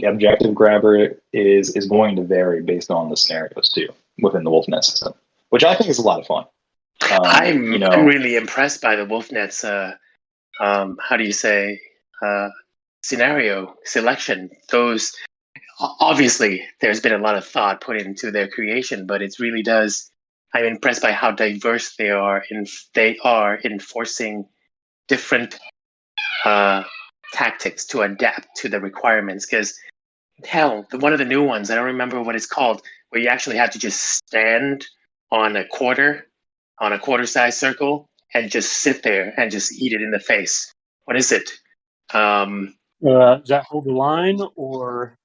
Speaker 2: objective grabber is going to vary based on the scenarios too within the Wolfnet system, which I think is a lot of fun.
Speaker 3: I'm really impressed by the Wolfnet's how do you say scenario selection. Those, obviously there's been a lot of thought put into their creation, but it really does. I'm impressed by how diverse they are in enforcing different tactics to adapt to the requirements. Because hell, one of the new ones, I don't remember what it's called, where you actually have to just stand on a quarter size circle and just sit there and just eat it in the face. What is it?
Speaker 4: Does that hold the line, or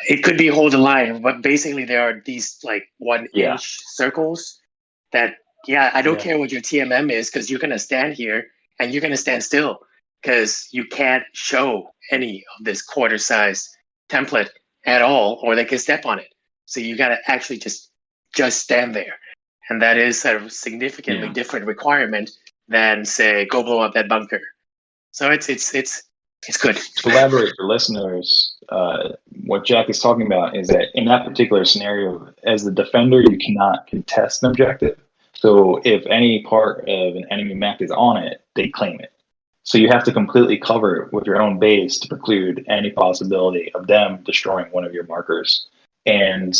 Speaker 3: It could be hold the line, but basically there are these like 1 inch circles that Yeah, I don't
Speaker 4: Yeah.
Speaker 3: care what your TMM is because you're going to stand here and you're going to stand still because you can't show any of this quarter size template at all or they can step on it. So you got to actually just stand there. And that is a significantly different requirement than, say, go blow up that bunker. So it's good.
Speaker 2: To elaborate for listeners, what Jack is talking about is that in that particular scenario, as the defender, you cannot contest an objective. So if any part of an enemy mech is on it, they claim it. So you have to completely cover it with your own base to preclude any possibility of them destroying one of your markers. And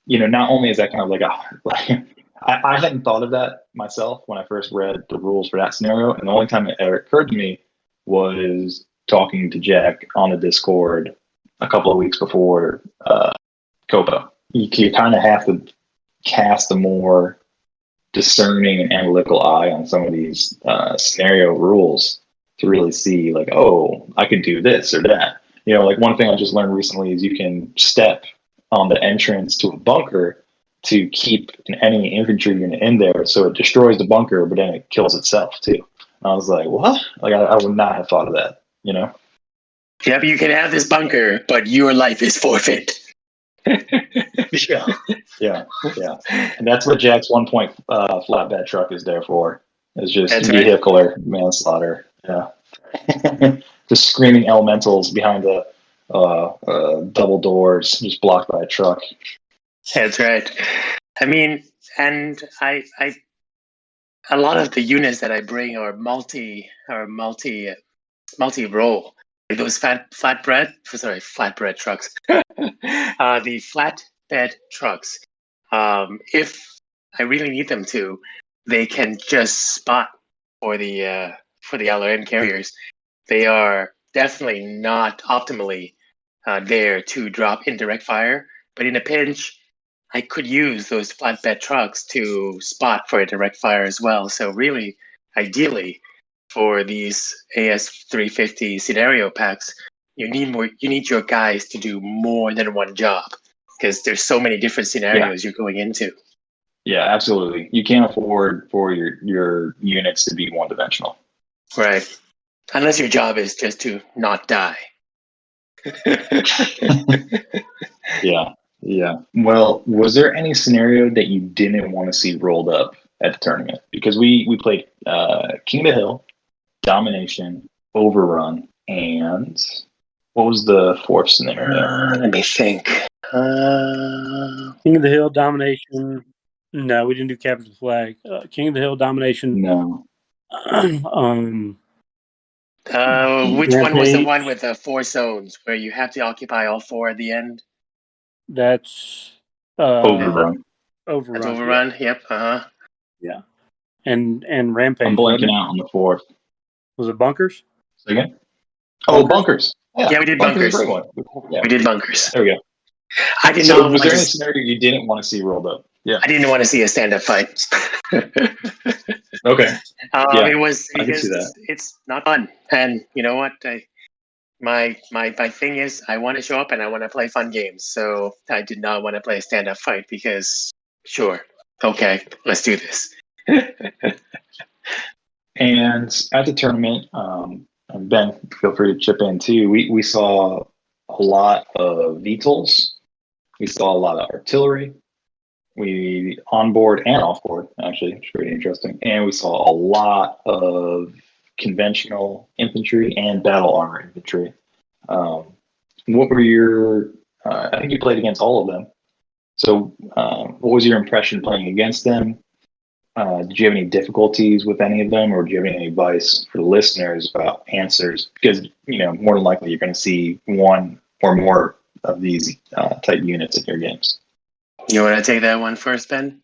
Speaker 2: not only is that kind of I hadn't thought of that myself when I first read the rules for that scenario, and the only time it ever occurred to me was talking to Jack on the Discord a couple of weeks before Copa. You kind of have to cast a more discerning and analytical eye on some of these scenario rules to really see, like, oh, I could do this or that. Like one thing I just learned recently is you can step on the entrance to a bunker to keep an enemy infantry unit in there, so it destroys the bunker, but then it kills itself too. And I was like, what? Like I would not have thought of that.
Speaker 3: Yep, you can have this bunker, but your life is forfeit.
Speaker 2: Yeah. And that's what Jack's 1-point flatbed truck is there for. It's just
Speaker 3: That's
Speaker 2: vehicular manslaughter. Yeah. Just screaming elementals behind the double doors, just blocked by a truck.
Speaker 3: That's right. I mean, and I a lot of the units that I bring are multi role. Like those flatbread trucks. The flatbed trucks. If I really need them to, they can just spot for the LRN carriers. They are definitely not optimally there to drop indirect fire, but in a pinch, I could use those flatbed trucks to spot for a direct fire as well. So really, ideally, for these AS350 scenario packs, you need your guys to do more than one job because there's so many different scenarios you're going into.
Speaker 2: Yeah, absolutely. You can't afford for your units to be one-dimensional.
Speaker 3: Right. Unless your job is just to not die.
Speaker 2: Yeah. Well, was there any scenario that you didn't want to see rolled up at the tournament? Because we played King of the Hill, Domination, Overrun, and what was the fourth scenario?
Speaker 3: Let me think.
Speaker 4: King of the Hill, Domination. No, we didn't do Capture the Flag. King of the Hill, Domination.
Speaker 2: No.
Speaker 3: Which one was the one with the 4 zones where you have to occupy all 4 at the end?
Speaker 4: That's
Speaker 2: Overrun.
Speaker 4: Overrun.
Speaker 3: That's Overrun.
Speaker 4: Yeah.
Speaker 3: Yep.
Speaker 4: Yeah. And Rampage.
Speaker 2: I'm blanking out on the fourth.
Speaker 4: Was it Bunkers?
Speaker 2: Say again? Oh, Bunkers.
Speaker 3: Yeah, we did Bunkers.
Speaker 2: Yeah.
Speaker 3: We did Bunkers.
Speaker 2: There we go.
Speaker 3: I did
Speaker 2: So
Speaker 3: not.
Speaker 2: Was there any scenario you didn't want to see rolled up? Yeah.
Speaker 3: I didn't want to see a stand-up fight.
Speaker 2: Okay.
Speaker 3: It was
Speaker 2: I can see
Speaker 3: because
Speaker 2: that.
Speaker 3: it's not fun, and you know what? My thing is I want to show up and I want to play fun games. So I did not want to play a stand-up fight because sure, okay, let's do this.
Speaker 2: And at the tournament, and Ben, feel free to chip in too. We saw a lot of VTOLs. We saw a lot of artillery. We onboard and offboard, actually, which is pretty interesting. And we saw a lot of conventional infantry and battle armor infantry. What were your? I think you played against all of them. So, what was your impression playing against them? Did you have any difficulties with any of them, or do you have any advice for the listeners about answers? Because more than likely you're going to see one or more of these type units in your games.
Speaker 3: You want to take that one first, Ben?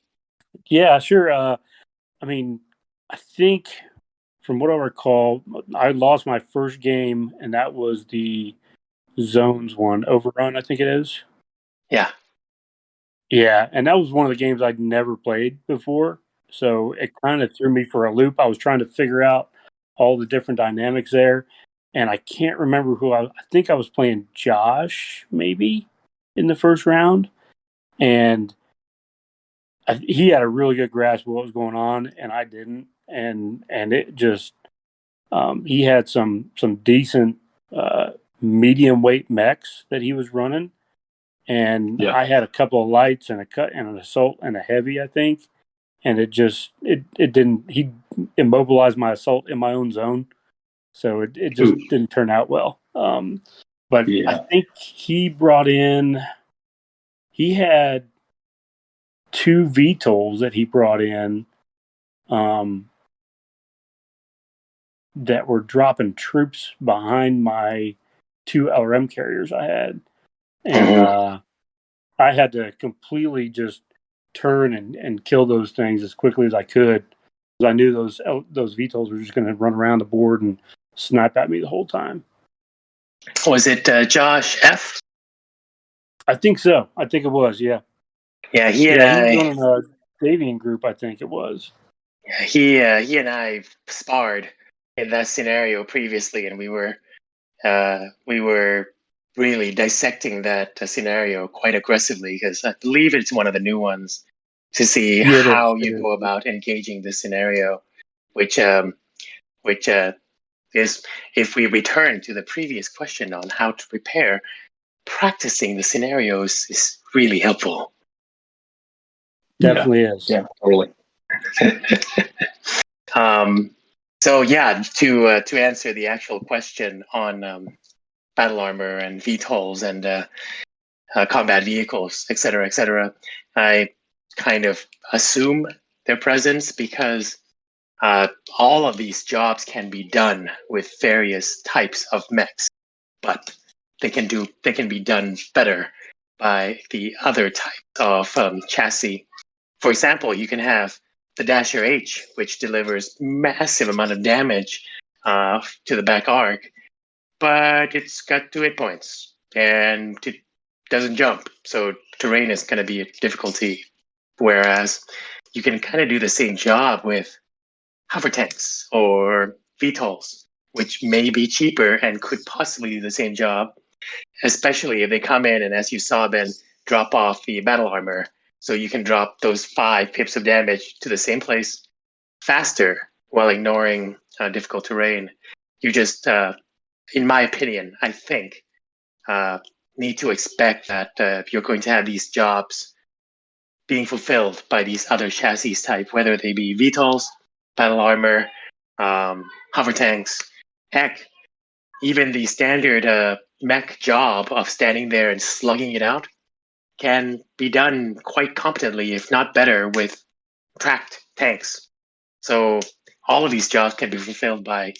Speaker 4: Yeah, sure. I mean, I think from what I recall, I lost my first game, and that was the Zones one, Overrun, I think it is.
Speaker 3: Yeah.
Speaker 4: Yeah, and that was one of the games I'd never played before. So it kind of threw me for a loop. I was trying to figure out all the different dynamics there. And I can't remember who I think I was playing Josh, maybe, in the first round. And he had a really good grasp of what was going on, and I didn't. And it just he had some decent medium weight mechs that he was running, and
Speaker 2: Yeah.
Speaker 4: I had a couple of lights and a cut and an assault and a heavy, I think. And it didn't. He immobilized my assault in my own zone, so it just
Speaker 2: Ooh.
Speaker 4: didn't turn out well. But I
Speaker 2: Yeah.
Speaker 4: think he had 2 VTOLs that he brought in that were dropping troops behind my 2 LRM carriers I had, and I had to completely just turn and kill those things as quickly as I could, because I knew those VTOLs were just going to run around the board and snipe at me the whole time.
Speaker 3: Was it Josh F?
Speaker 4: I think so. I think it was. Yeah.
Speaker 3: Yeah,
Speaker 4: He was running a Davian group. I think it was.
Speaker 3: he and I sparred in that scenario previously, and we were really dissecting that scenario quite aggressively, because I believe it's one of the new ones, to see how you go about engaging the scenario, which is, if we return to the previous question on how to prepare, practicing the scenarios is really helpful.
Speaker 4: Definitely is.
Speaker 2: Yeah, totally.
Speaker 3: So yeah, to answer the actual question on battle armor and VTOLs and combat vehicles, etc., I kind of assume their presence because all of these jobs can be done with various types of mechs, but they can be done better by the other types of chassis. For example, you can have the Dasher H, which delivers massive amount of damage to the back arc, but it's got 2 hit points and it doesn't jump, so terrain is going to be a difficulty. Whereas you can kind of do the same job with hover tanks or VTOLs, which may be cheaper and could possibly do the same job, especially if they come in and, as you saw, Ben, drop off the battle armor. So you can drop those 5 pips of damage to the same place faster while ignoring difficult terrain. You just, in my opinion, I think, need to expect that you're going to have these jobs being fulfilled by these other chassis type, whether they be VTOLs, battle armor, hover tanks, heck, even the standard mech job of standing there and slugging it out can be done quite competently, if not better, with tracked tanks. So all of these jobs can be fulfilled by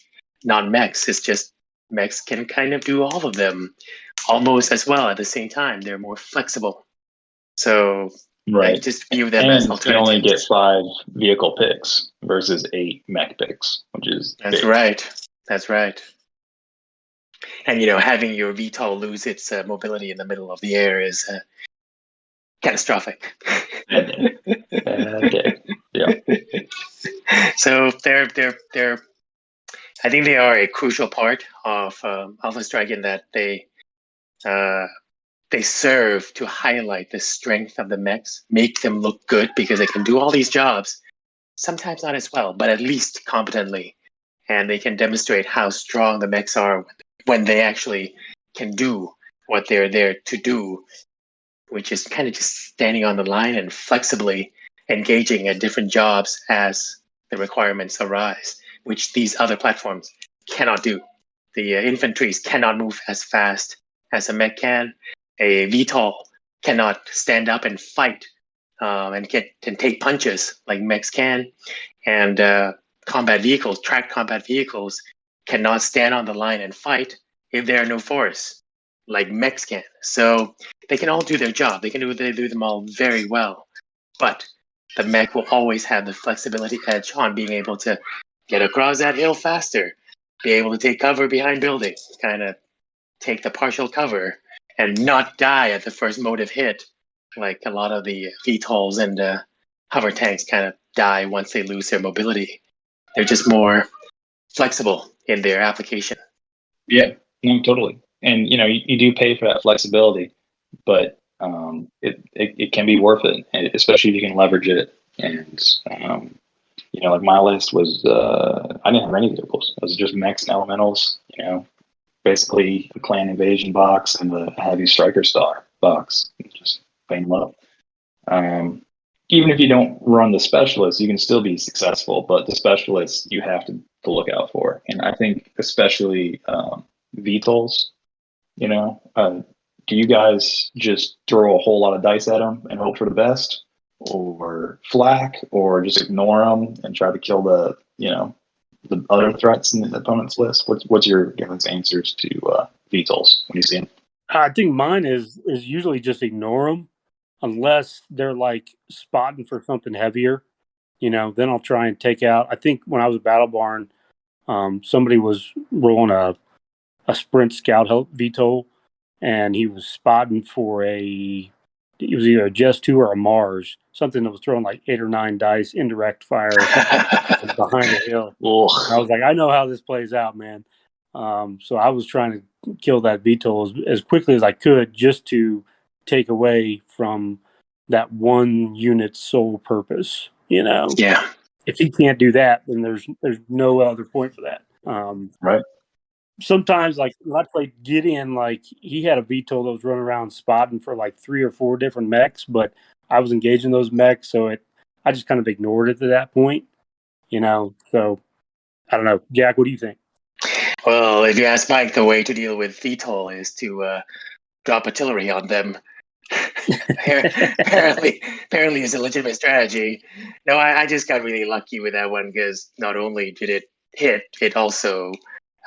Speaker 3: non-mechs. It's just mechs can kind of do all of them almost as well at the same time. They're more flexible. So I just view them as alternatives.
Speaker 2: You only get 5 vehicle picks versus 8 mech picks, which is
Speaker 3: That's
Speaker 2: big.
Speaker 3: right. That's right. And having your VTOL lose its mobility in the middle of the air is catastrophic.
Speaker 2: Yeah.
Speaker 3: So they're I think they are a crucial part of Alpha Strike, in that they serve to highlight the strength of the mechs, make them look good because they can do all these jobs, sometimes not as well, but at least competently, and they can demonstrate how strong the mechs are when they actually can do what they're there to do, which is kind of just standing on the line and flexibly engaging at different jobs as the requirements arise, which these other platforms cannot do. The infantries cannot move as fast as a mech can. A VTOL cannot stand up and fight and take punches like mechs can. And tracked combat vehicles cannot stand on the line and fight if there are no forests like mechs can. So they can all do their job. They do them all very well. But the mech will always have the flexibility edge on being able to get across that hill faster, be able to take cover behind buildings, kind of take the partial cover, and not die at the first motive hit, like a lot of the VTOLs and hover tanks kind of die once they lose their mobility. They're just more flexible in their application.
Speaker 2: Yeah, no, totally. And you do pay for that flexibility, but it can be worth it, especially if you can leverage it. And like my list was I didn't have any vehicles. It was just mechs and elementals. Basically the clan invasion box and the heavy striker star box. Just plain love. Even if you don't run the specialists, you can still be successful. But the specialists you have to look out for, and I think especially VTOLs. Do you guys just throw a whole lot of dice at them and hope for the best, or flak, or just ignore them and try to kill the other threats in the opponent's list? What's your guys' answers to VTOLs when you see them?
Speaker 4: I think mine is usually just ignore them unless they're like spotting for something heavier. Then I'll try and take out. I think when I was at Battle Barn, somebody was rolling a sprint scout VTOL, and he was spotting for it was either a Just 2 or a Mars, something that was throwing like 8 or 9 dice, indirect fire behind the hill. And I was like, I know how this plays out, man. So I was trying to kill that VTOL as quickly as I could, just to take away from that one unit's sole purpose.
Speaker 3: Yeah.
Speaker 4: If he can't do that, then there's no other point for that.
Speaker 2: Right.
Speaker 4: Sometimes, like when I played Gideon, like he had a VTOL that was running around spotting for like 3 or 4 different mechs, but I was engaging those mechs, so I just kind of ignored it at that point. So I don't know. Jack, what do you think?
Speaker 3: Well, if you ask Mike, the way to deal with VTOL is to drop artillery on them. apparently is a legitimate strategy. No, I just got really lucky with that one, because not only did it hit, it also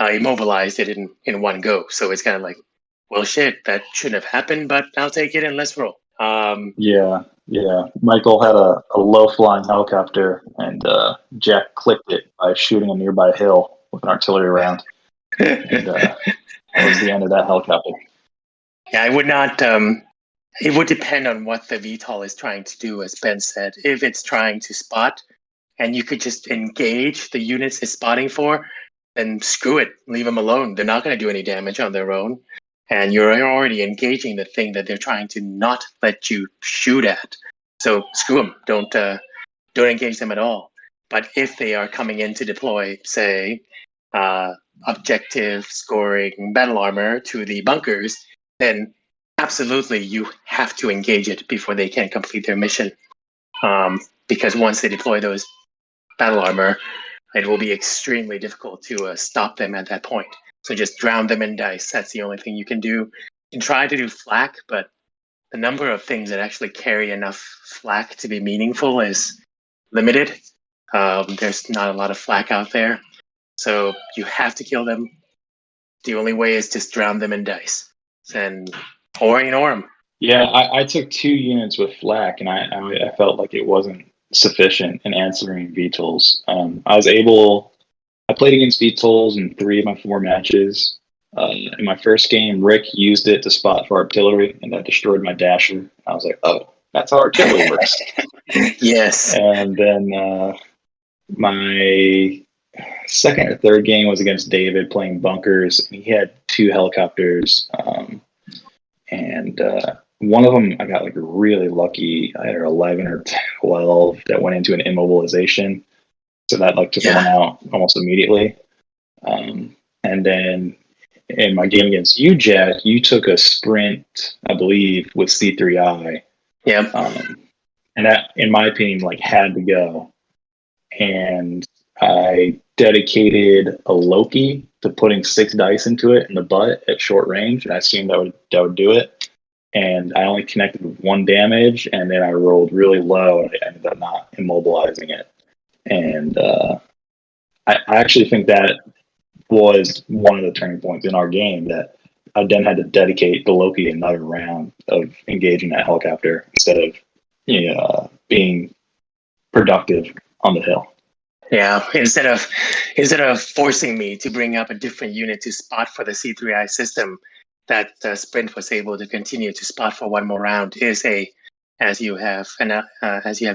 Speaker 3: immobilized it in one go. So it's kind of like, well, shit, that shouldn't have happened, but I'll take it and let's roll.
Speaker 2: Yeah. Michael had a low flying helicopter, and Jack clipped it by shooting a nearby hill with an artillery round. And that was the end of that helicopter.
Speaker 3: Yeah, I would not. It would depend on what the VTOL is trying to do, as Ben said. If it's trying to spot, and you could just engage the units it's spotting for, then screw it, leave them alone. They're not going to do any damage on their own, and you're already engaging the thing that they're trying to not let you shoot at. So screw them. Don't engage them at all. But if they are coming in to deploy, say, objective scoring battle armor to the bunkers, then absolutely you have to engage it before they can complete their mission. Because once they deploy those battle armor, it will be extremely difficult to stop them at that point. So just drown them in dice. That's the only thing you can do. You can try to do flak, but the number of things that actually carry enough flak to be meaningful is limited. There's not a lot of flak out there. So you have to kill them. The only way is just drown them in dice. Or ignore them.
Speaker 2: Yeah, I took 2 units with flak, and I felt like it wasn't sufficient in answering VTOLs. I played against VTOLs in 3 of my 4 matches. In my first game, Rick used it to spot for artillery, and that destroyed my dasher. I was like, oh, that's how artillery works.
Speaker 3: Yes.
Speaker 2: And then my second or third game was against David playing bunkers, and he had 2 helicopters. And one of them, I got like really lucky. I had 11 or 12 that went into an immobilization. So that like took one out almost immediately. And then in my game against you, Jack, you took a sprint, I believe, with C3I.
Speaker 3: Yeah.
Speaker 2: And that, in my opinion, like had to go. And I dedicated a Loki to putting 6 dice into it in the butt at short range, and I assumed that would do it. And I only connected with 1 damage, and then I rolled really low, and I ended up not immobilizing it. And I actually think that was one of the turning points in our game, that I then had to dedicate the Loki another round of engaging that helicopter instead of being productive on the hill.
Speaker 3: Yeah, instead of forcing me to bring up a different unit to spot for the C3I system, that sprint was able to continue to spot for 1 more round is as you have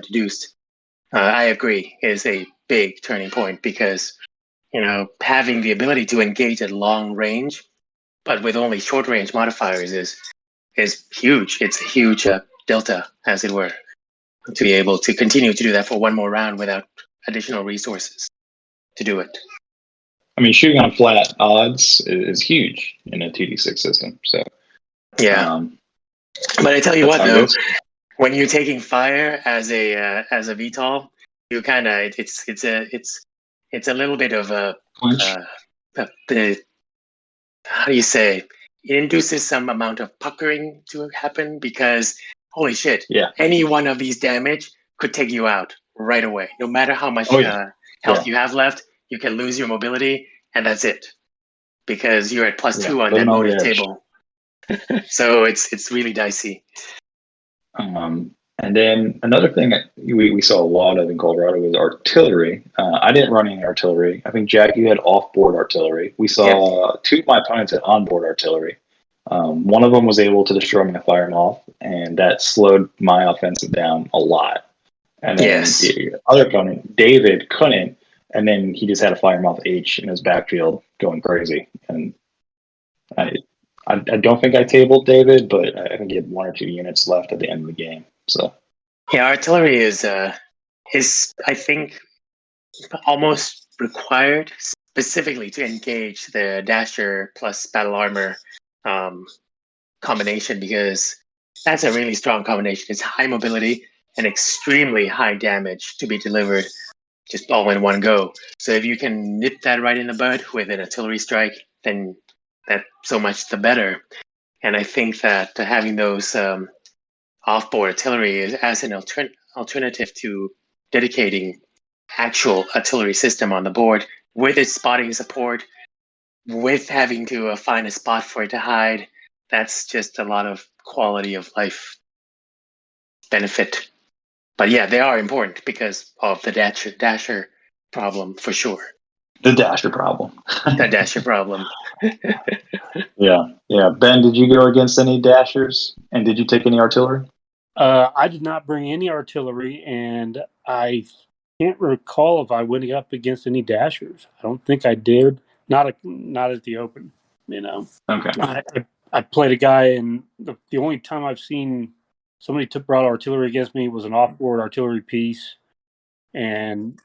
Speaker 3: deduced. I agree, is a big turning point, because having the ability to engage at long range, but with only short range modifiers is is huge. It's a huge delta, as it were, to be able to continue to do that for one more round without additional resources to do it.
Speaker 2: I mean, shooting on flat odds is huge in a 2d6 system. So
Speaker 3: yeah, but I tell you what, though,
Speaker 2: goes.
Speaker 3: when you're taking fire as a VTOL, you kind of it's a little bit of a the how do you say, it induces some amount of puckering to happen because holy shit, any one of these damage could take you out right away. No matter how much health you have left, you can lose your mobility, and that's it because you're at +2 on that motive table. So it's really dicey.
Speaker 2: And then another thing that we saw a lot of in Colorado was artillery. I didn't run any artillery. I think, Jack, you had off-board artillery. We saw two of my opponents had on-board artillery. One of them was able to destroy my fire moth, and that slowed my offensive down a lot. And then the other opponent, David, couldn't, and then he just had a fire moth H in his backfield going crazy. And I don't think I tabled David, but I think he had 1 or 2 units left at the end of the game. So
Speaker 3: artillery is I think almost required specifically to engage the Dasher plus battle armor combination, because that's a really strong combination. It's high mobility and extremely high damage to be delivered just all in one go. So if you can nip that right in the bud with an artillery strike, then that so much the better. And I think that having those off-board artillery is as an alternative to dedicating actual artillery system on the board with its spotting support, with having to find a spot for it to hide. That's just a lot of quality of life benefit. But yeah, they are important because of the Dasher problem for sure.
Speaker 2: The Dasher problem.
Speaker 3: The Dasher problem.
Speaker 2: Yeah. Ben, did you go against any Dashers? And did you take any artillery?
Speaker 4: I did not bring any artillery, and I can't recall if I went up against any Dashers. I don't think I did. Not at the Open, you know.
Speaker 2: Okay.
Speaker 4: I played a guy, and the only time I've seen somebody brought artillery against me was an off-board artillery piece, and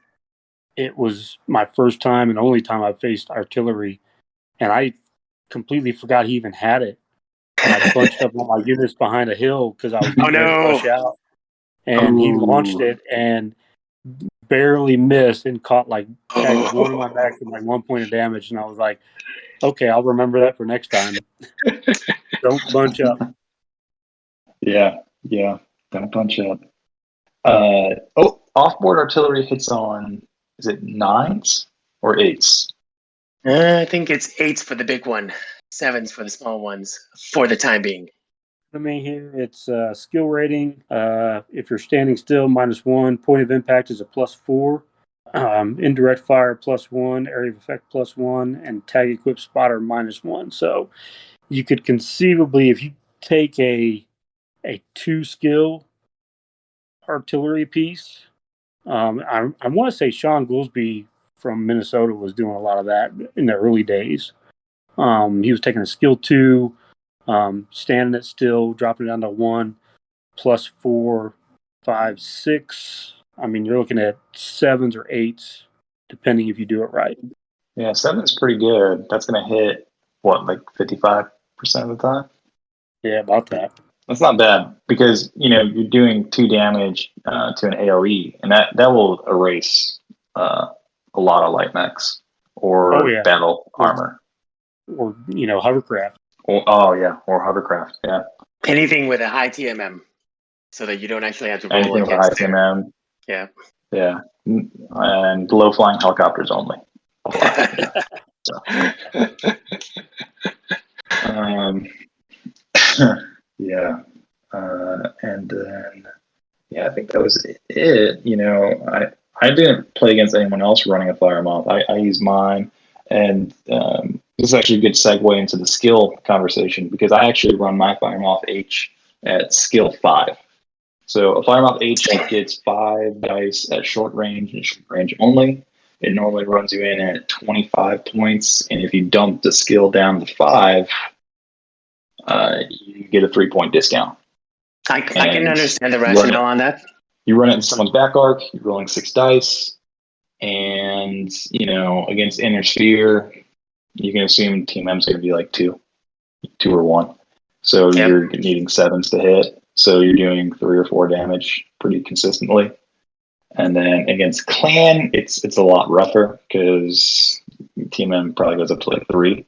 Speaker 4: it was my first time and only time I've faced artillery, and I completely forgot he even had it. And I bunched up all my units behind a hill because I was ready to rush out. And he launched it and barely missed and caught tagged one of my back with 1 point of damage. And I was like, okay, I'll remember that for next time. Don't bunch up.
Speaker 2: Yeah, don't bunch up. Off-board artillery hits on, is it 9s or 8s?
Speaker 3: I think it's 8s for the big one. 7s for the small ones for the time being.
Speaker 4: I mean, here it's skill rating. If you're standing still, -1. Point of impact is a +4. Indirect fire +1. Area of effect +1. And tag equipped spotter -1. So you could conceivably, if you take a 2 skill artillery piece, I want to say Sean Goolsby from Minnesota was doing a lot of that in the early days. He was taking a skill 2, standing it still, dropping it down to 1, +4, 5, 6. I mean, you're looking at 7s or 8s, depending if you do it right.
Speaker 2: Yeah, 7's pretty good. That's going to hit, 55% of the time?
Speaker 4: Yeah, about that.
Speaker 2: That's not bad because, you're doing 2 damage to an AoE, and that will erase a lot of light mechs or battle armor.
Speaker 4: Or hovercraft.
Speaker 2: Or hovercraft, yeah.
Speaker 3: Anything with a high TMM, so that you don't actually have to roll
Speaker 2: anything
Speaker 3: against
Speaker 2: with high TMM.
Speaker 3: Yeah.
Speaker 2: And low flying helicopters only. And then I think that was it. I didn't play against anyone else running a fire moth. I used mine, and this is actually a good segue into the skill conversation because I actually run my fire moth H at skill 5. So a fire moth H gets 5 dice at short range and short range only. It normally runs you in at 25 points, and if you dump the skill down to 5, you get a 3-point discount.
Speaker 3: I can
Speaker 2: And
Speaker 3: understand the rationale on that.
Speaker 2: You run it in someone's back arc, you're rolling 6 dice, and, against Inner Sphere, you can assume Team M's going to be like 2 or 1. So you're needing 7s to hit. So you're doing 3 or 4 damage pretty consistently. And then against Clan, it's a lot rougher because Team M probably goes up to like 3.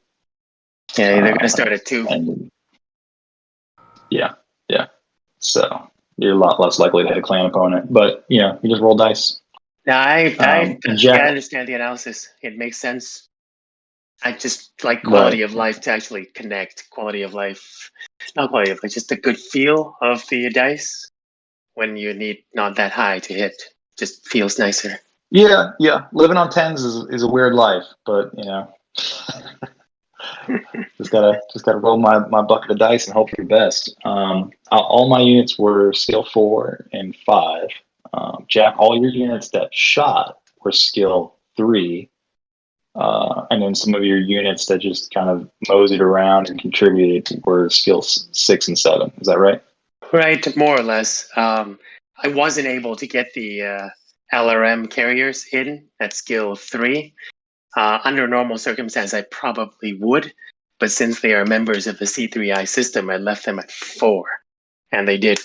Speaker 3: Yeah, they're going to start at 2.
Speaker 2: And yeah. So you're a lot less likely to hit a Clan opponent. But, you just roll dice.
Speaker 3: Now, I
Speaker 2: Jack,
Speaker 3: understand the analysis. It makes sense. I just like quality of life to actually connect. Quality of life, not quality of life, just the good feel of the dice when you need not that high to hit. Just feels nicer.
Speaker 2: Yeah. Living on 10s is a weird life, but just gotta roll my bucket of dice and hope for the best. All my units were skill 4 and 5. Jack, all your units that shot were skill 3. And then some of your units that just kind of moseyed around and contributed were skill 6 and 7. Is that right?
Speaker 3: Right, more or less. I wasn't able to get the LRM carriers in at skill 3. Under normal circumstance, I probably would, but since they are members of the C3I system, I left them at 4, and they did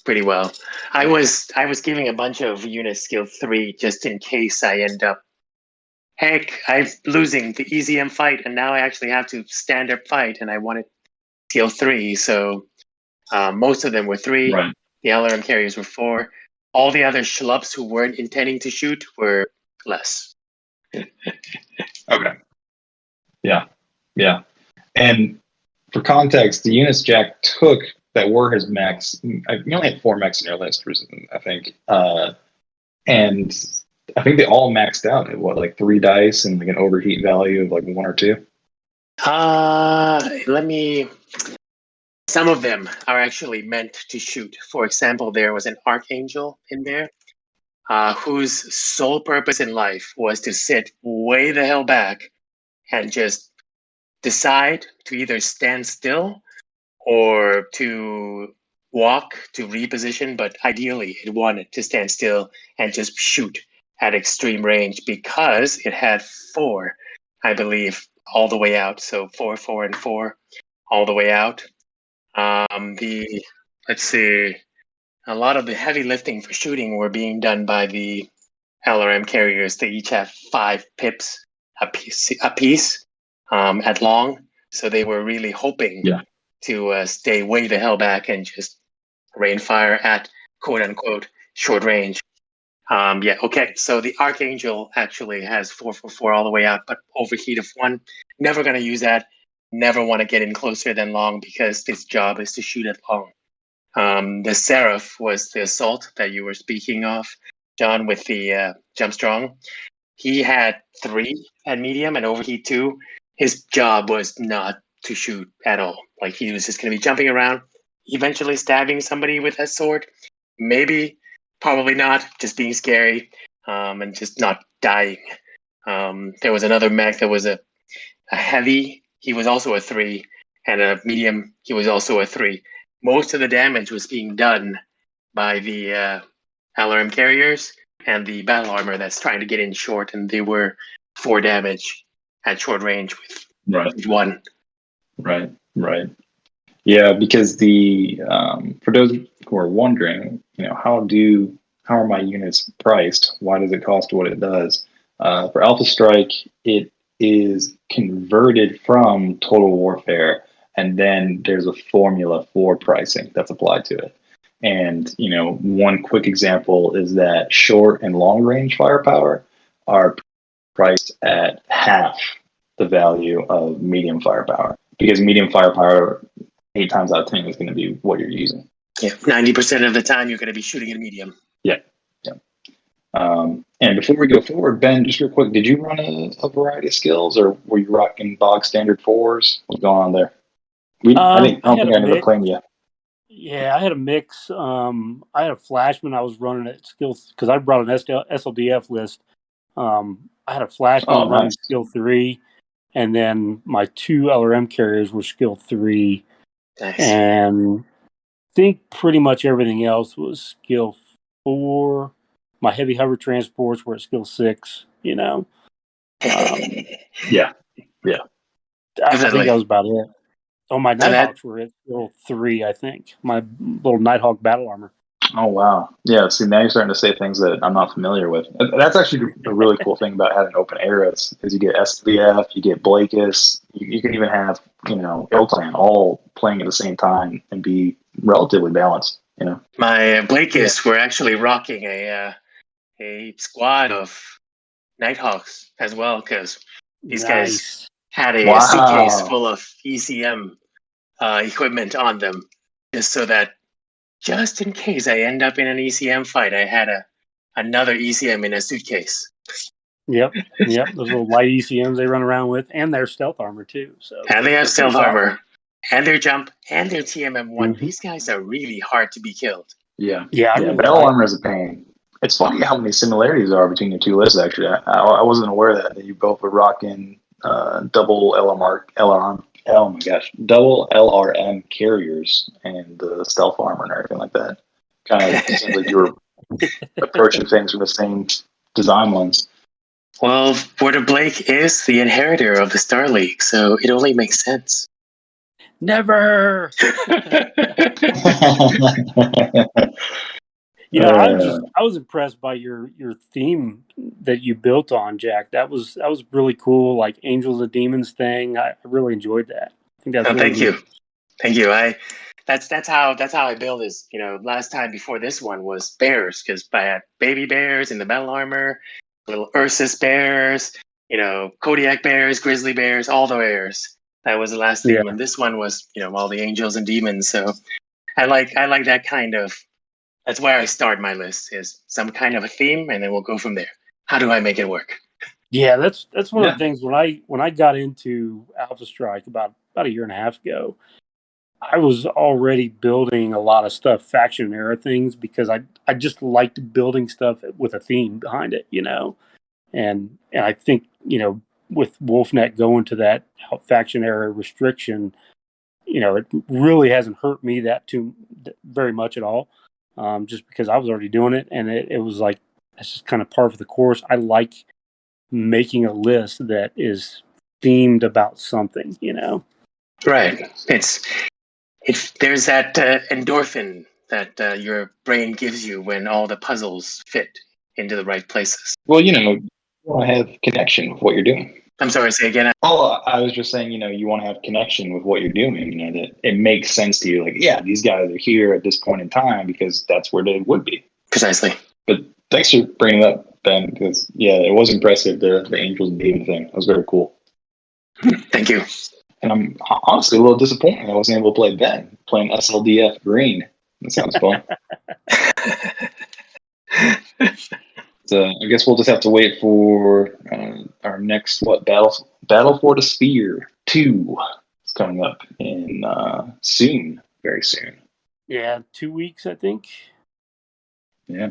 Speaker 3: pretty well. I was giving a bunch of units skill 3 just in case I end up. Heck, I'm losing the EZM fight, and now I actually have to stand up fight, and I wanted skill 3, so most of them were 3.
Speaker 2: Right.
Speaker 3: The LRM carriers were 4. All the other schlups who weren't intending to shoot were less.
Speaker 2: Okay. Yeah. And for context, the units Jack took that were his mechs, you only had 4 mechs in your list, I think. And I think they all maxed out at like 3 dice and like an overheat value of like 1 or 2.
Speaker 3: Some of them are actually meant to shoot. For example, there was an Archangel in there whose sole purpose in life was to sit way the hell back and just decide to either stand still or to walk to reposition, but ideally it wanted to stand still and just shoot at extreme range because it had 4, I believe, all the way out. So 4, 4, and 4 all the way out. Let's see, a lot of the heavy lifting for shooting were being done by the LRM carriers. They each have 5 pips a piece at long, so they were really hoping to stay way the hell back and just rain fire at quote unquote short range. Okay. So the Archangel actually has 4 for 4 all the way out, but overheat of 1. Never going to use that. Never want to get in closer than long because its job is to shoot at long. The Seraph was the assault that you were speaking of, John, with the jump strong. He had 3 at medium and overheat 2. His job was not to shoot at all. Like he was just going to be jumping around, eventually stabbing somebody with a sword. Maybe, probably not, just being scary and just not dying. There was another mech that was a heavy. He was also a 3, and a medium. He was also a 3. Most of the damage was being done by the LRM carriers and the battle armor that's trying to get in short, and they were 4 damage at short range with 1.
Speaker 2: Right. Yeah, because for those who are wondering, how are my units priced? Why does it cost what it does? For Alpha Strike, it is converted from Total Warfare, and then there's a formula for pricing that's applied to it. And one quick example is that short and long range firepower are priced at half the value of medium firepower, because medium firepower 8 times out of 10 is going to be what you're using.
Speaker 3: Yeah, 90% of the time you're going to be shooting at medium.
Speaker 2: Yeah. And before we go forward, Ben, just real quick, did you run a variety of skills, or were you rocking bog standard 4s? What's going on there? I don't think I ended up playing yet.
Speaker 4: Yeah, I had a mix. I had a flashman I was running at skill because I brought an SLDF list. I had a flashman running skill 3, and then my 2 LRM carriers were skill 3.
Speaker 3: Nice.
Speaker 4: And I think pretty much everything else was skill 4. My heavy hover transports were at skill 6. Um,
Speaker 2: Yeah.
Speaker 4: I think
Speaker 3: Definitely.
Speaker 4: that was about it. Oh, my
Speaker 3: So that
Speaker 4: Nighthawks were at skill 3, I think. My little Nighthawk battle armor.
Speaker 2: Oh wow. Yeah. See, now you're starting to say things that I'm not familiar with. That's actually the really cool thing about having open arrows is you get SVF, you get Blakis, you can even have Ilclan all playing at the same time and be relatively balanced.
Speaker 3: my Blakist were actually rocking a squad of Nighthawks as well, because these guys
Speaker 4: Nice.
Speaker 3: had a suitcase
Speaker 2: Wow.
Speaker 3: full of ECM equipment on them, just so that just in case I end up in an ECM fight, I had another ECM in a suitcase.
Speaker 4: Yep. Those little light ECMs they run around with, and their stealth armor too. So
Speaker 3: And they have
Speaker 4: they're pretty
Speaker 3: stealth
Speaker 4: solid.
Speaker 3: armor, and their jump, and their TMM1.
Speaker 2: Mhm.
Speaker 3: These guys are really hard to be killed.
Speaker 2: Yeah.
Speaker 4: Yeah, I
Speaker 2: Yeah.
Speaker 4: really
Speaker 2: Battle
Speaker 4: like.
Speaker 2: armor is a pain. It's funny how many similarities there are between your two lists. Actually, I wasn't aware that you both were rocking double LRM. Oh my gosh, double LRM carriers and the stealth armor and everything like that. Kind of seems like you were approaching things from the same design lens.
Speaker 3: Well, Border Blake is the inheritor of the Star League, so it only makes sense.
Speaker 4: Never. I was impressed by your theme that you built on, Jack. That was really cool. Like Angels and Demons thing. I really enjoyed that. I think that's
Speaker 3: Oh,
Speaker 4: really
Speaker 3: thank
Speaker 4: neat.
Speaker 3: you. That's how I build this. Last time before this one was bears, because I had baby bears in the metal armor, little Ursus bears, Kodiak bears, grizzly bears, all the bears. That was the last theme,
Speaker 4: Yeah.
Speaker 3: and this one was all the angels and demons. So I like that kind of. That's where I start my list, is some kind of a theme, and then we'll go from there. How do I make it work?
Speaker 4: Yeah, that's one of
Speaker 2: Yeah.
Speaker 4: the things when I got into Alpha Strike about a year and a half ago. I was already building a lot of stuff, faction era things, because I just liked building stuff with a theme behind it, and I think with Wolfnet going to that faction era restriction, it really hasn't hurt me that too very much at all, just because I was already doing it, and it was like that's just kind of par for the course. I like making a list that is themed about something,
Speaker 3: Right. There's that endorphin that your brain gives you when all the puzzles fit into the right places.
Speaker 2: Well, you want to have connection with what you're doing.
Speaker 3: I'm sorry, say again.
Speaker 2: Oh, I was just saying, you want to have connection with what you're doing. That it makes sense to you. Like, yeah, these guys are here at this point in time because that's where they would be.
Speaker 3: Precisely.
Speaker 2: But thanks for bringing it up, Ben, because yeah, it was impressive the Angels and Demon thing. That was very cool.
Speaker 3: Thank you.
Speaker 2: And I'm honestly a little disappointed I wasn't able to play Ben playing SLDF Green. That sounds fun. So I guess we'll just have to wait for our next Battle for the Sphere 2. It's coming up in soon, very soon.
Speaker 4: Yeah, 2 weeks, I think.
Speaker 2: Yeah.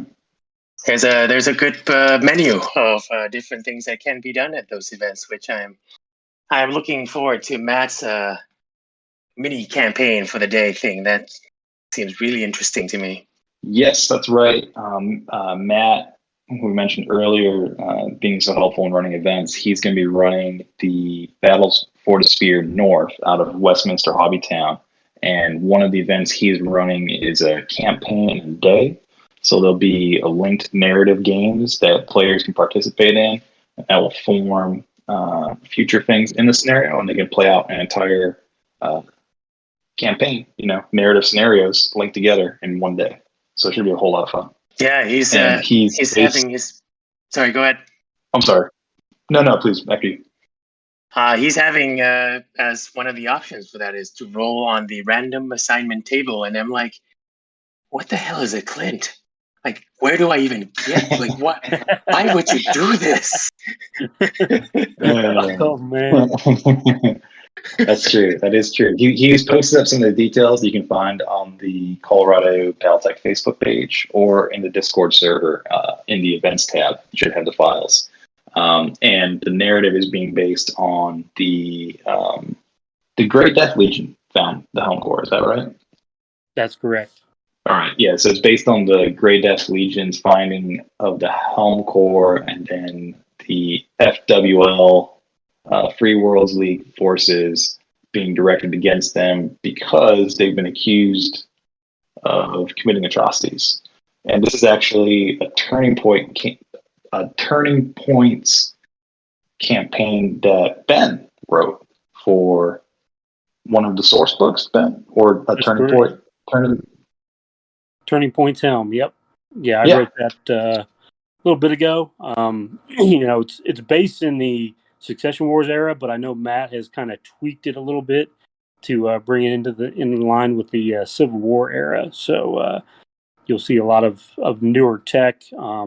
Speaker 3: There's a good menu of different things that can be done at those events, which I'm looking forward to Matt's mini campaign for the day thing. That seems really interesting to me.
Speaker 2: Yes, that's right. Matt, who we mentioned earlier, being so helpful in running events, he's going to be running the Battles for the Sphere North out of Westminster Hobbytown. And one of the events he's running is a campaign in a day. So there'll be linked narrative games that players can participate in that will form future things in the scenario, and they can play out an entire campaign, narrative scenarios linked together in one day. So it should be a whole lot of fun.
Speaker 3: Yeah, he's having his. Sorry, go ahead.
Speaker 2: I'm sorry. No, please, after you.
Speaker 3: He's having as one of the options for that is to roll on the random assignment table, and I'm like, what the hell is a Clint? Like, where do I even get? Like, what? Why would you do this?
Speaker 4: Oh man,
Speaker 2: That's true. That is true. He's posted up some of the details you can find on the Colorado Battletech Facebook page or in the Discord server in the events tab. You should have the files. And the narrative is being based on the Great Death Legion found the home core. Is that right?
Speaker 4: That's correct.
Speaker 2: All right. Yeah. So it's based on the Grey Death Legion's finding of the Helm Corps and then the FWL, Free Worlds League forces being directed against them because they've been accused of committing atrocities. And this is actually a turning points campaign that Ben wrote for one of the source books, Ben, or a
Speaker 4: That's
Speaker 2: turning
Speaker 4: correct.
Speaker 2: point.
Speaker 4: Turning Point's helm. Yep. Yeah, I
Speaker 2: Yeah.
Speaker 4: wrote that a little bit ago. You know, it's based in the Succession Wars era, but I know Matt has kind of tweaked it a little bit to bring it in line with the Civil War era. So you'll see a lot of newer tech. I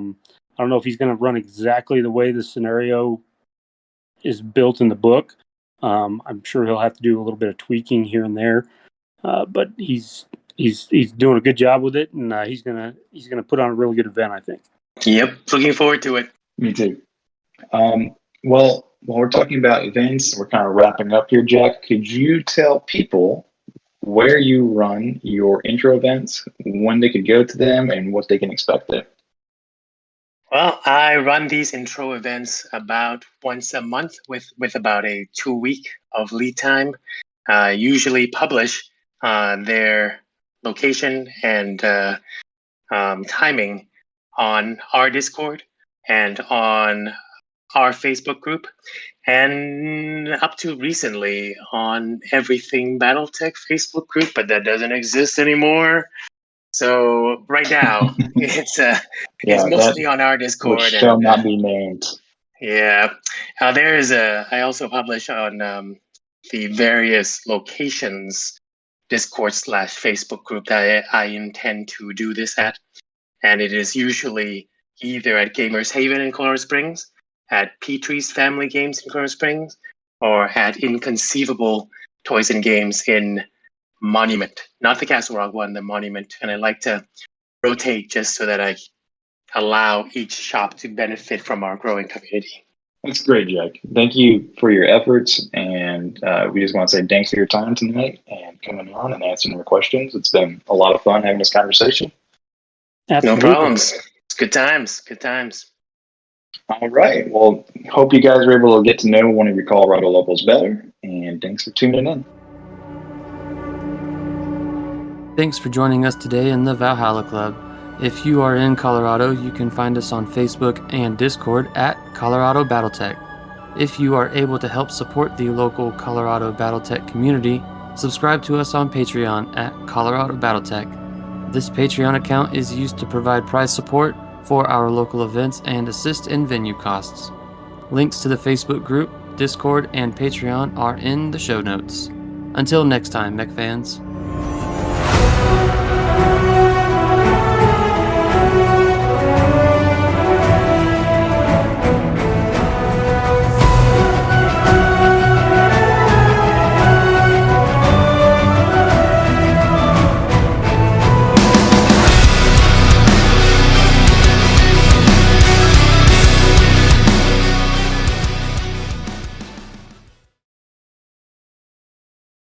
Speaker 4: don't know if he's going to run exactly the way the scenario is built in the book. I'm sure he'll have to do a little bit of tweaking here and there, but he's doing a good job with it, and he's gonna put on a really good event, I think.
Speaker 3: Yep, looking forward to it.
Speaker 2: Me too. Well, while we're talking about events, we're kind of wrapping up here, Jack. Could you tell people where you run your intro events, when they could go to them, and what they can expect there?
Speaker 3: Well, I run these intro events about once a month with about a 2 week of lead time. Usually publish their location and timing on our Discord and on our Facebook group, and up to recently on Everything Battletech Facebook group, but that doesn't exist anymore. So right now it's mostly on our Discord.
Speaker 2: Which shall not be named.
Speaker 3: Yeah, I also publish on the various locations Discord / Facebook group that I intend to do this at, and it is usually either at Gamers Haven in Colorado Springs, at Petrie's Family Games in Colorado Springs, or at Inconceivable Toys and Games in Monument, not the Castle Rock one, the Monument. And I like to rotate just so that I allow each shop to benefit from our growing community.
Speaker 2: That's great, Jack. Thank you for your efforts, and we just want to say thanks for your time tonight and coming on and answering our questions. It's been a lot of fun having this conversation.
Speaker 4: Absolutely.
Speaker 3: No problems. It's good times. Good times.
Speaker 2: All right. Well, hope you guys were able to get to know one of your Colorado locals better, and thanks for tuning in.
Speaker 1: Thanks for joining us today in the Valhalla Club. If you are in Colorado, you can find us on Facebook and Discord at Colorado Battletech. If you are able to help support the local Colorado Battletech community, subscribe to us on Patreon at Colorado Battletech. This Patreon account is used to provide prize support for our local events and assist in venue costs. Links to the Facebook group, Discord, and Patreon are in the show notes. Until next time, mech fans.